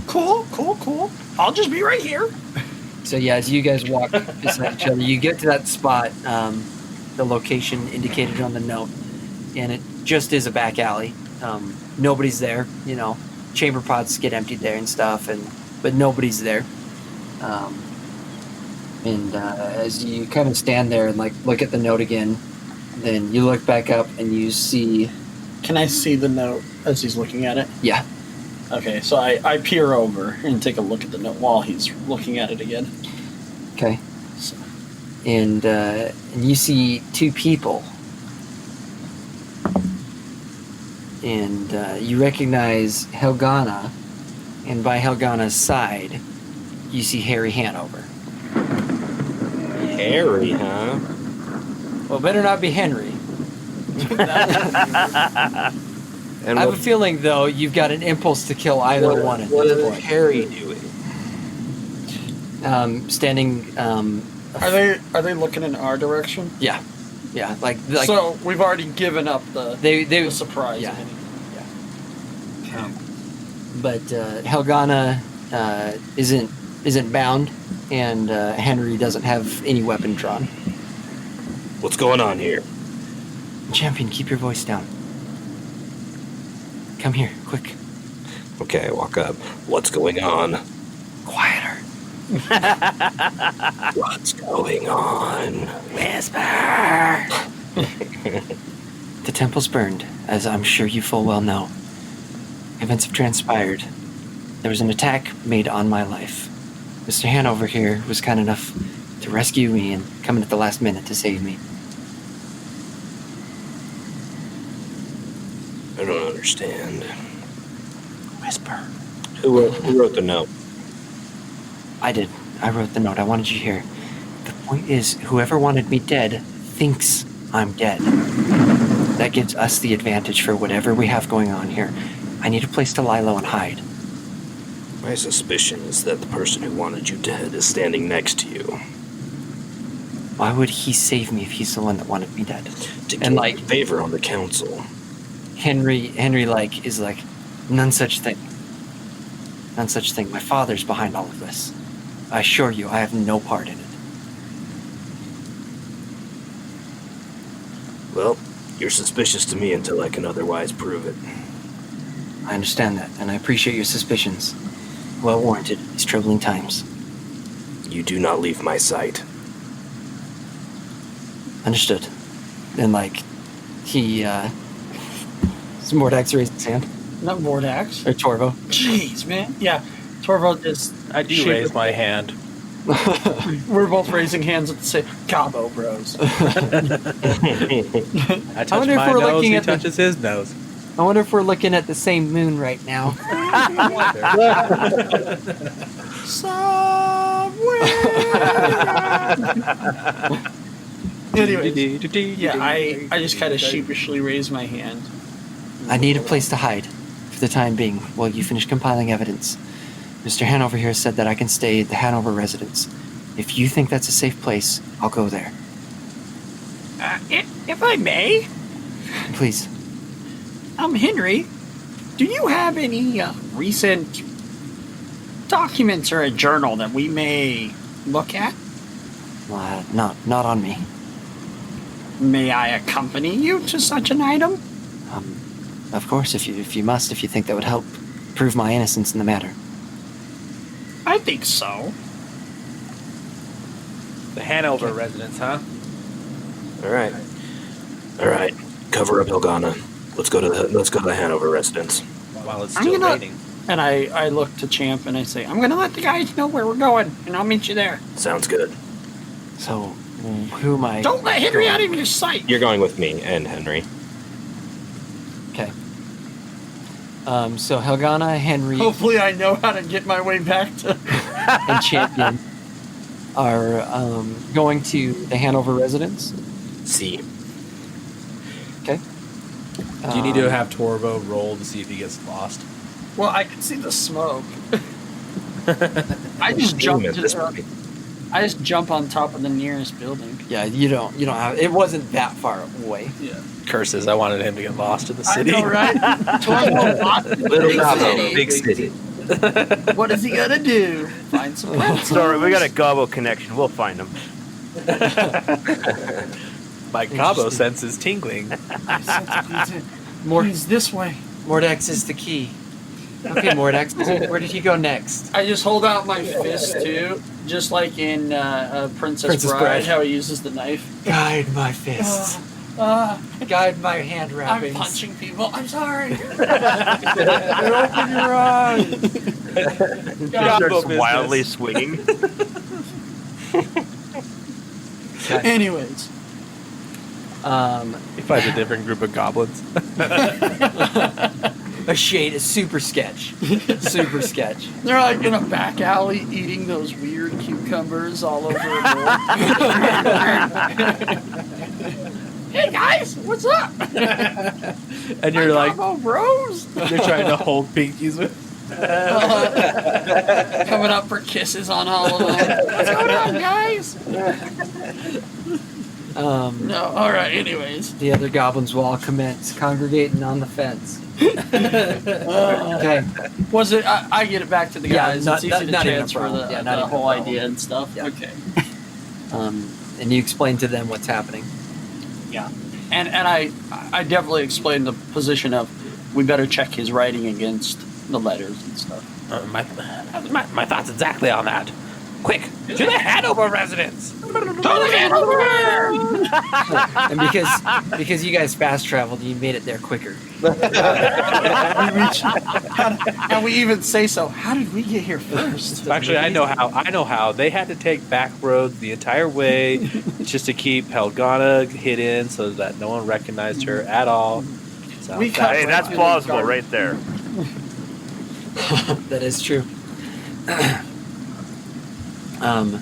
Cool. I'll just be right here. So yeah, as you guys walk beside each other, you get to that spot, the location indicated on the note, and it just is a back alley. Nobody's there. You know, chamber pots get emptied there and stuff, but nobody's there. As you kind of stand there and like look at the note again, then you look back up and you see. Can I see the note as he's looking at it? Yeah. Okay, so I peer over and take a look at the note while he's looking at it again. Okay. So, And you see two people. And you recognize Helgana, and by Helgana's side, you see Harry Hanover. Harry, huh? Well, better not be Henry. And I have a feeling, though, you've got an impulse to kill either one at what this is point. Harry doing? Standing. are they looking in our direction? Yeah, like So we've already given up the they surprise. yeah. of anything. But Helgana isn't bound, and Henry doesn't have any weapon drawn. What's going on here? Champion, keep your voice down. Come here, quick. Okay, I walk up. What's going on? Quieter. What's going on? Whisper! The temple's burned, as I'm sure you full well know. Events have transpired. There was an attack made on my life. Mr. Hanover here was kind enough to rescue me and come in at the last minute to save me. I don't understand. Whisper. Who wrote the note? I did. I wrote the note. I wanted you here. The point is, whoever wanted me dead thinks I'm dead. That gives us the advantage for whatever we have going on here. I need a place to lie low and hide. My suspicion is that the person who wanted you dead is standing next to you. Why would he save me if he's the one that wanted me dead? To gain a favor on the council. Henry is like, none such thing. None such thing. My father's behind all of this. I assure you, I have no part in it. Well, you're suspicious to me until I can otherwise prove it. I understand that, and I appreciate your suspicions. Well warranted in these troubling times. You do not leave my sight. Understood. And he, Mordax raised his hand. Not Mordax. Or Torvo. Jeez, man. Yeah, Torvo just... I do raise my hand. We're both raising hands at the same... Cabo bros. I touch wonder if my we're nose, looking he at the- touches his nose. I wonder if we're looking at the same moon right now. Anyway, yeah, I just kind of sheepishly raise my hand. I need a place to hide for the time being while you finish compiling evidence. Mr. Hanover here said that I can stay at the Hanover residence. If you think that's a safe place, I'll go there. If I may, Please. Henry, do you have any recent documents or a journal that we may look at? Not on me. May I accompany you to such an item? Of course, if you think that would help prove my innocence in the matter. I think so. The Hanover residence, huh? All right. Cover up Helgana. Let's go to the Hanover residence. While it's I'm still gonna- raining. And I look to Champ and I say, I'm going to let the guys know where we're going, and I'll meet you there. Sounds good. So, who am I? Don't let Henry out of your sight. You're going with me and Henry. Okay. So Helgana, Henry, Hopefully I know how to get my way back to... and Champion are going to the Hanover residence. See. Okay. Do you need to have Torvo roll to see if he gets lost? Well, I can see the smoke. I just jump At this point. I just jump on top of the nearest building. Yeah, you don't have. It wasn't that far away. Yeah. Curses, I wanted him to get lost in the city. I know, right? Torvo lost in the Little big Gabo, city. big city. What is he gonna do? Find some pretzels. Sorry, we got a Gobbo connection. We'll find him. My Cabo sense is tingling. He's this way. Mordax is the key. Okay, Mordax, where did he go next? I just hold out my fist too, just like in Princess Bride, how he uses the knife. Guide my fists. Guide my hand I'm wrappings. punching people. I'm sorry. Open your eyes. Starts wildly swinging. Anyways, He finds a different group of goblins. A super sketch. Super sketch. they're like in a back alley eating those weird cucumbers all over a bowl. Hey guys, what's up? And you're like, oh bros, they're trying to hold pinkies with. coming up for kisses on all of them. What's going on, guys? No, all right. Anyways, The other goblins will all commence congregating on the fence. Okay. was it? I get it back to the Yeah, guys. not- it's easy not to even a transfer problem. the, Yeah, not the even a whole problem. idea and stuff. Yeah. Okay. And you explain to them what's happening. Yeah, and I definitely explained the position of we better check his writing against the letters and stuff. My thoughts exactly on that. Quick, to the Hanover residence. And because you guys fast traveled, you made it there quicker. And we even say so. How did we get here first? Actually, I know how. They had to take back roads the entire way just to keep Helgana hidden so that no one recognized her at all. So We cut Hey, that's right plausible through the right there. That is true.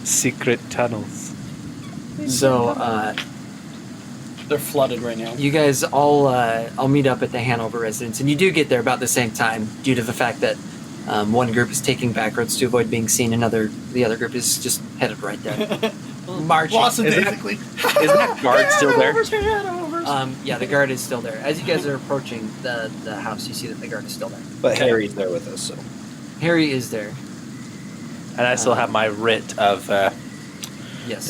secret tunnels. So They're flooded right now. you guys all meet up at the Hanover residence, and you do get there about the same time due to the fact that one group is taking back roads to avoid being seen, the other group is just headed right there. Marching. Lawson, Is that- basically. Is that guard still there? Yeah, the guard is still there. As you guys are approaching the house, you see that the guard is still there. But Harry's there with us, so. Harry is there. And I still have my writ of, Yes.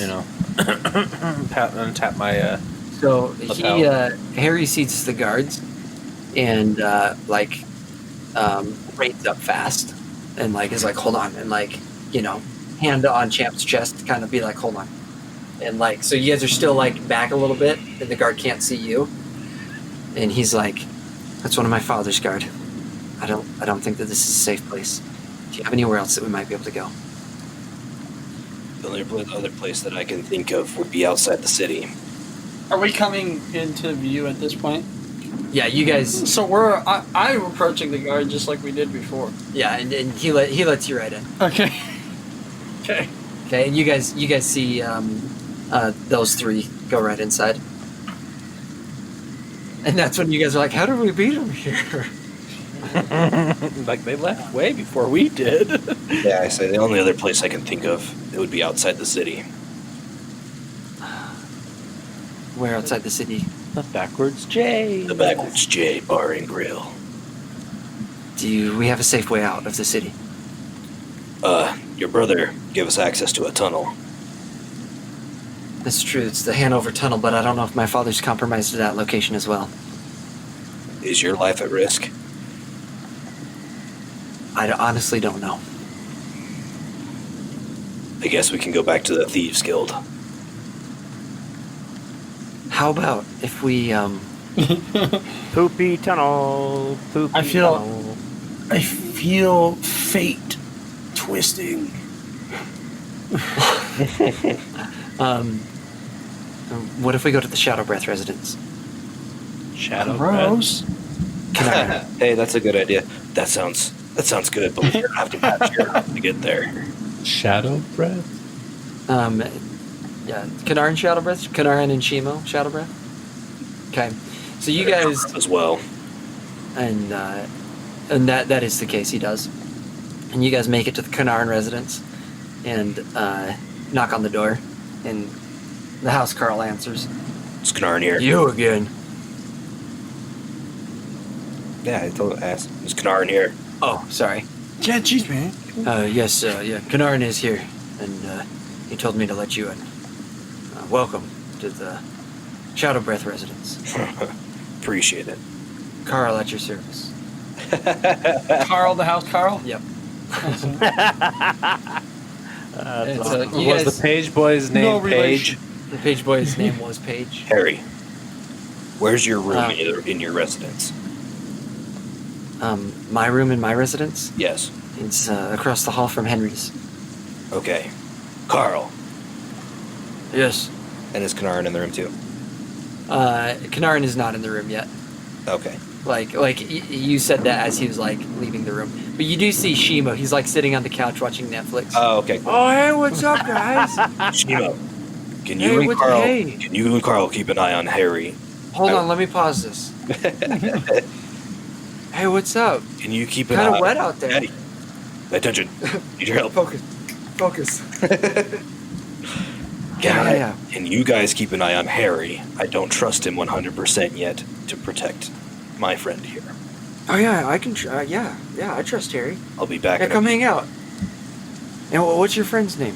untap my. So lapel. Harry seats the guards and reins up fast and is like, hold on, and hand on Champ's chest, kind of be like, hold on. And so you guys are still back a little bit and the guard can't see you. And he's like, that's one of my father's guard. I don't think that this is a safe place. Do you have anywhere else that we might be able to go? The only other place that I can think of would be outside the city. Are we coming into view at this point? Yeah, you guys. So I'm approaching the guard just like we did before. Yeah, and he lets you right in. Okay. Okay. Okay, and you guys see those three go right inside. And that's when you guys are like, how did we beat them here? They left way before we did. Yeah, I say the only other place I can think of, it would be outside the city. Where outside the city? The backwards J. The Backwards J Bar and Grill. Do we have a safe way out of the city? Your brother gave us access to a tunnel. That's true, it's the Hanover Tunnel, but I don't know if my father's compromised at that location as well. Is your life at risk? I honestly don't know. I guess we can go back to the Thieves Guild. How about if we, Poopy tunnel. Poopy I feel- tunnel. I feel fate twisting. what if we go to the Shadow Breath residence? Shadow Gross. Hey, that's a good idea. That sounds good, but we have to patch here to get there. Shadow breath. Yeah, Kanaran Shadow Breath, Kanaran and Shimo Shadow Breath. Okay, so you guys, As well. and that is the case. He does, and you guys make it to the Kanaran residence, and knock on the door, and the house Carl answers. Is Kanaran here? You again? Yeah, I asked. Is Kanaran here? Oh, sorry. Yeah, jeez, man. Yes, yeah, Kanaran is here, and he told me to let you in. Welcome to the Shadow Breath residence. Appreciate it. Carl at your service. Carl, the house Carl? Yep. And so so you was guys- the page boy's name No Page? relation. The page boy's name was Page. Harry, where's your room Uh, in your residence? My room in my residence? Yes. It's across the hall from Henry's. Okay. Carl. Yes. And is Kanaran in the room too? Kanaran is not in the room yet. Okay. You said that as he was leaving the room, but you do see Shimo. He's sitting on the couch watching Netflix. Oh, okay. Cool. Oh, hey, what's up, guys? Shimo, can Hey, you and what- Carl? hey. Can you and Carl keep an eye on Harry? Hold on, let me pause this. Hey, what's up? Can you keep an Kind eye? of wet out there. Eddie, pay attention. Need your help. Focus. Can you guys keep an eye on Harry? I don't trust him 100% yet to protect my friend here. Oh yeah, I can. Yeah, I trust Harry. I'll be back. Yeah, in a- come hang out. And what's your friend's name?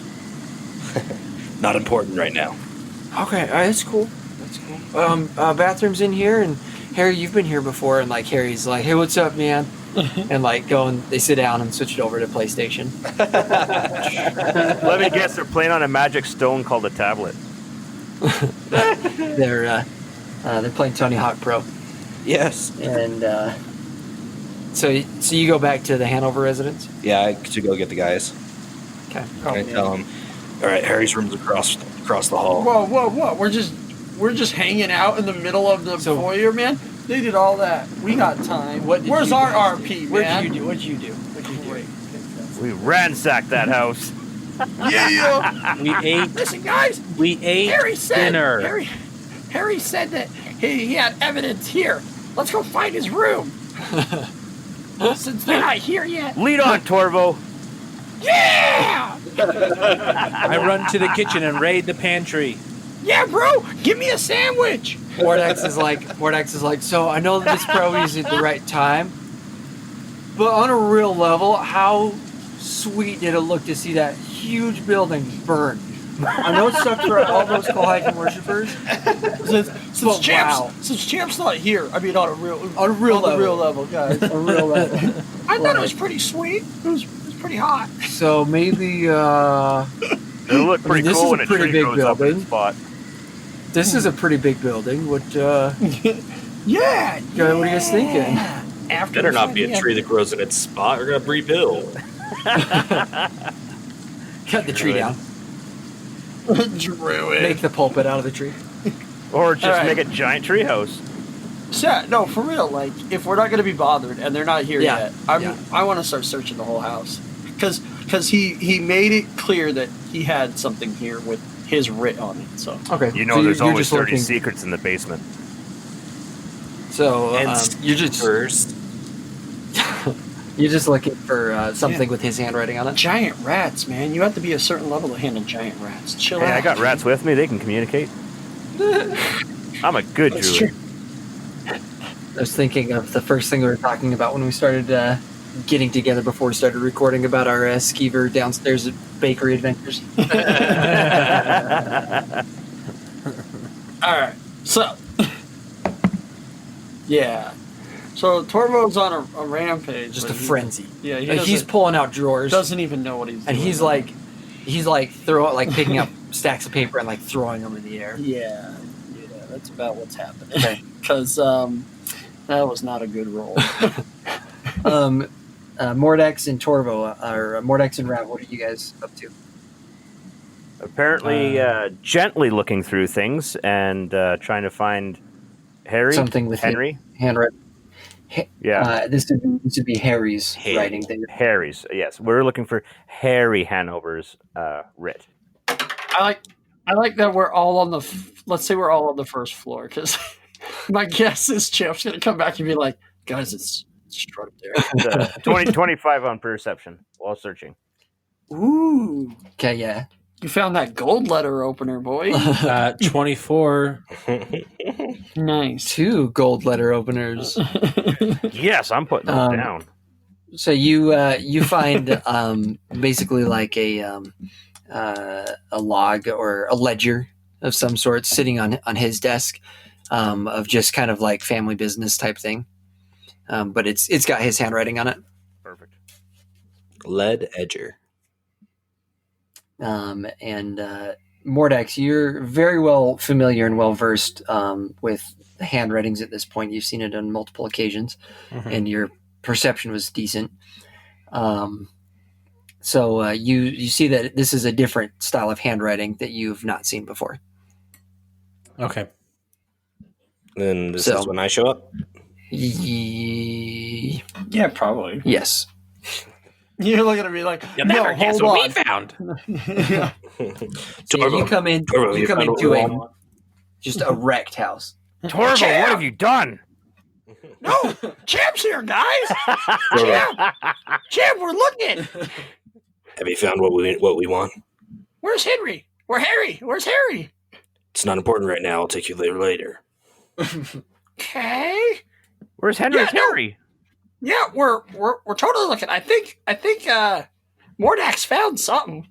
Not important right now. Okay, that's cool. That's cool. Bathroom's in here, and Harry, you've been here before, and Harry's like, hey, what's up, man? and like go and they sit down and switch it over to PlayStation. Let me guess, they're playing on a magic stone called a tablet. They're playing Tony Hawk Pro, Yes. and so you go back to the Hanover residence. Yeah, I should go get the guys. Okay. And I tell them, all right, Harry's room's across the hall. Whoa! We're just hanging out in the middle of the foyer, man. They did all that. We got time. Where's our RP, man? What'd you do? We ransacked that house. Yeah. We ate. Listen, guys. We ate Harry said. dinner. Harry said that he had evidence here. Let's go find his room. Since they're not here yet. Lead on, Torvo. Yeah. I run to the kitchen and raid the pantry. Yeah, bro. Give me a sandwich. Mordax is like, so I know that this probably isn't the right time, but on a real level, how sweet did it look to see that huge building burn? I know it sucked for all those Cohagen worshippers. Since Champ's not here, I mean on a real level, guys. A real level. I thought it was pretty sweet. It was pretty hot. So maybe It'll look pretty this cool is when a a pretty tree big goes up in building. its spot. This is a pretty big building. What Yeah. what are you guys thinking? After Better not be a tree that grows in its spot. We're gonna rebuild. Cut the tree down. Druid. Make the pulpit out of the tree. Or just All right. make a giant tree house. Yeah, no, for real. Like, if we're not going to be bothered and they're not here Yeah, yet, yeah. I want to start searching the whole house because he made it clear that he had something here with his writ on it. So Okay. You know, so there's you're always just 30 looking. secrets in the basement. So And you're just first. you're just looking for something with his handwriting on it. giant rats, man, you have to be a certain level to handle giant rats. Chill Hey, out. I got rats with me. They can communicate. I'm a good That's druid. true. I was thinking of the first thing we were talking about when we started getting together before we started recording about our skeever downstairs at Bakery Adventures. All right, so yeah, so Torvo's on a rampage. Just a but he- frenzy. Yeah, he Like, he's doesn't, pulling out drawers, doesn't even know what he's and doing. he's picking up stacks of paper and like throwing them in the air. Yeah, that's about what's happening. Okay. Because that was not a good roll. Mordax and Torvo, or Mordax and Rav, what are you guys up to? Apparently, gently looking through things and trying to find Harry. Something with Henry. Handwriting. Yeah, This would be Harry's writing thing. Harry's. Yes, we're looking for Harry Hanover's writ. I like that we're all on the. Let's say we're all on the first floor because my guess is Chip's gonna come back and be like, "Guys, it's right there." 25 on perception while searching. Ooh, Okay, yeah. you found that gold letter opener, boy. 24. Nice. 2 gold letter openers. Yes, I'm putting that down. So you find basically like a log or a ledger of some sort sitting on his desk of just kind of like family business type thing, but it's got his handwriting on it. Perfect. Lead edger. And Mordax, you're very well familiar and well versed with the handwritings at this point. You've seen it on multiple occasions, and your perception was decent. So you see that this is a different style of handwriting that you've not seen before. Okay. Then this So- is when I show up. Yeah, probably. Yes. You're looking at me like, You'll no, never guess hold what on. we found. Yeah. So yeah, you come in. Torvo, You you come found into a a just a wrecked house. Torvo, Champ! what have you done? No, Champ's here, guys. Champ, we're looking. Have you found what we want? Where's Henry? Where's Harry? It's not important right now. I'll take you later. Okay. Where's Henry's Yeah, no. Harry? Yeah, we're totally looking. I think Mordax found something.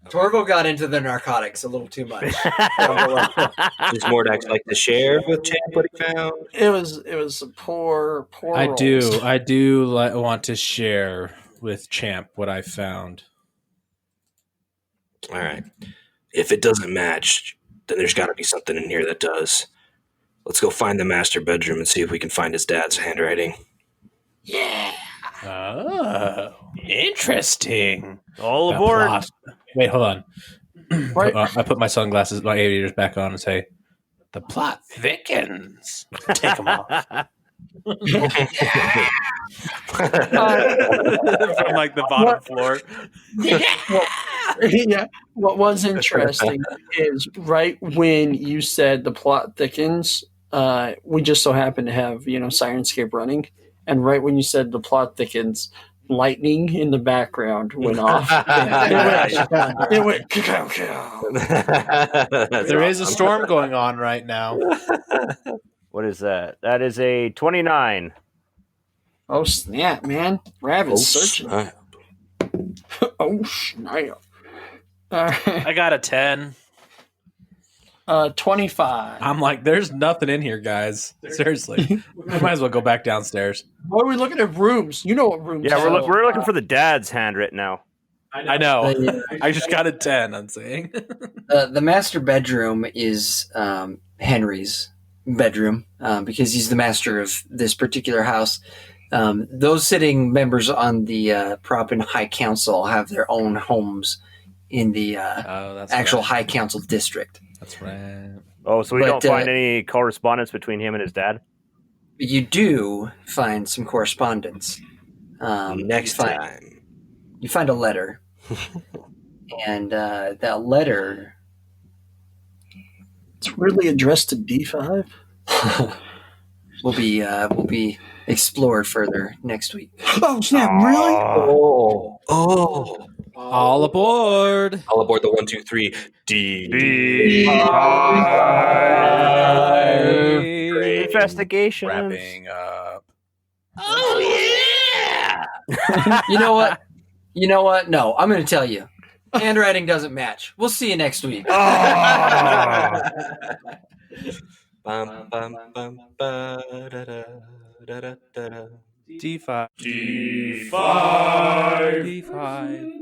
Torvo got into the narcotics a little too much. Does Mordax like to share with Champ what he found? It was a poor I rolls. do want to share with Champ what I found. All right. If it doesn't match, then there's got to be something in here that does. Let's go find the master bedroom and see if we can find his dad's handwriting. Yeah. Oh, interesting. All The aboard. plot. Wait, hold on. Right. I put my sunglasses, my aviators back on and say, the plot thickens. Take them off. Oh, From like the bottom floor. Yeah. What was interesting is right when you said the plot thickens, we just so happened to have Sirenscape running, and right when you said the plot thickens, lightning in the background went off. It went. There is a storm going on right now. What is that? That is a 29. Oh snap, man! Rabbit's searching. snap. Oh snap! I got a 10. 25. I'm like, there's nothing in here, guys. Seriously. We might as well go back downstairs. Why are we looking at rooms? You know what rooms Yeah, are. we're looking for the dad's handwritten now. I know. I just got a 10, I'm saying. The master bedroom is Henry's bedroom because he's the master of this particular house. Those sitting members on the Prop and High Council have their own homes in the That's actual right. High Council district. That's right. Oh, so we But, don't find any correspondence between him and his dad? But you do find some correspondence. Next time. You find a letter, and that letter It's weirdly addressed to D5. will be explored further next week. Oh snap! Really? Oh. All aboard. All aboard the 1, 2, 3. D. Investigation. Wrapping up. You know what? No, I'm going to tell you. Handwriting doesn't match. We'll see you next week. Bum, bum, bum, ba, da, da, da, da, da, da. D5. D5. D5.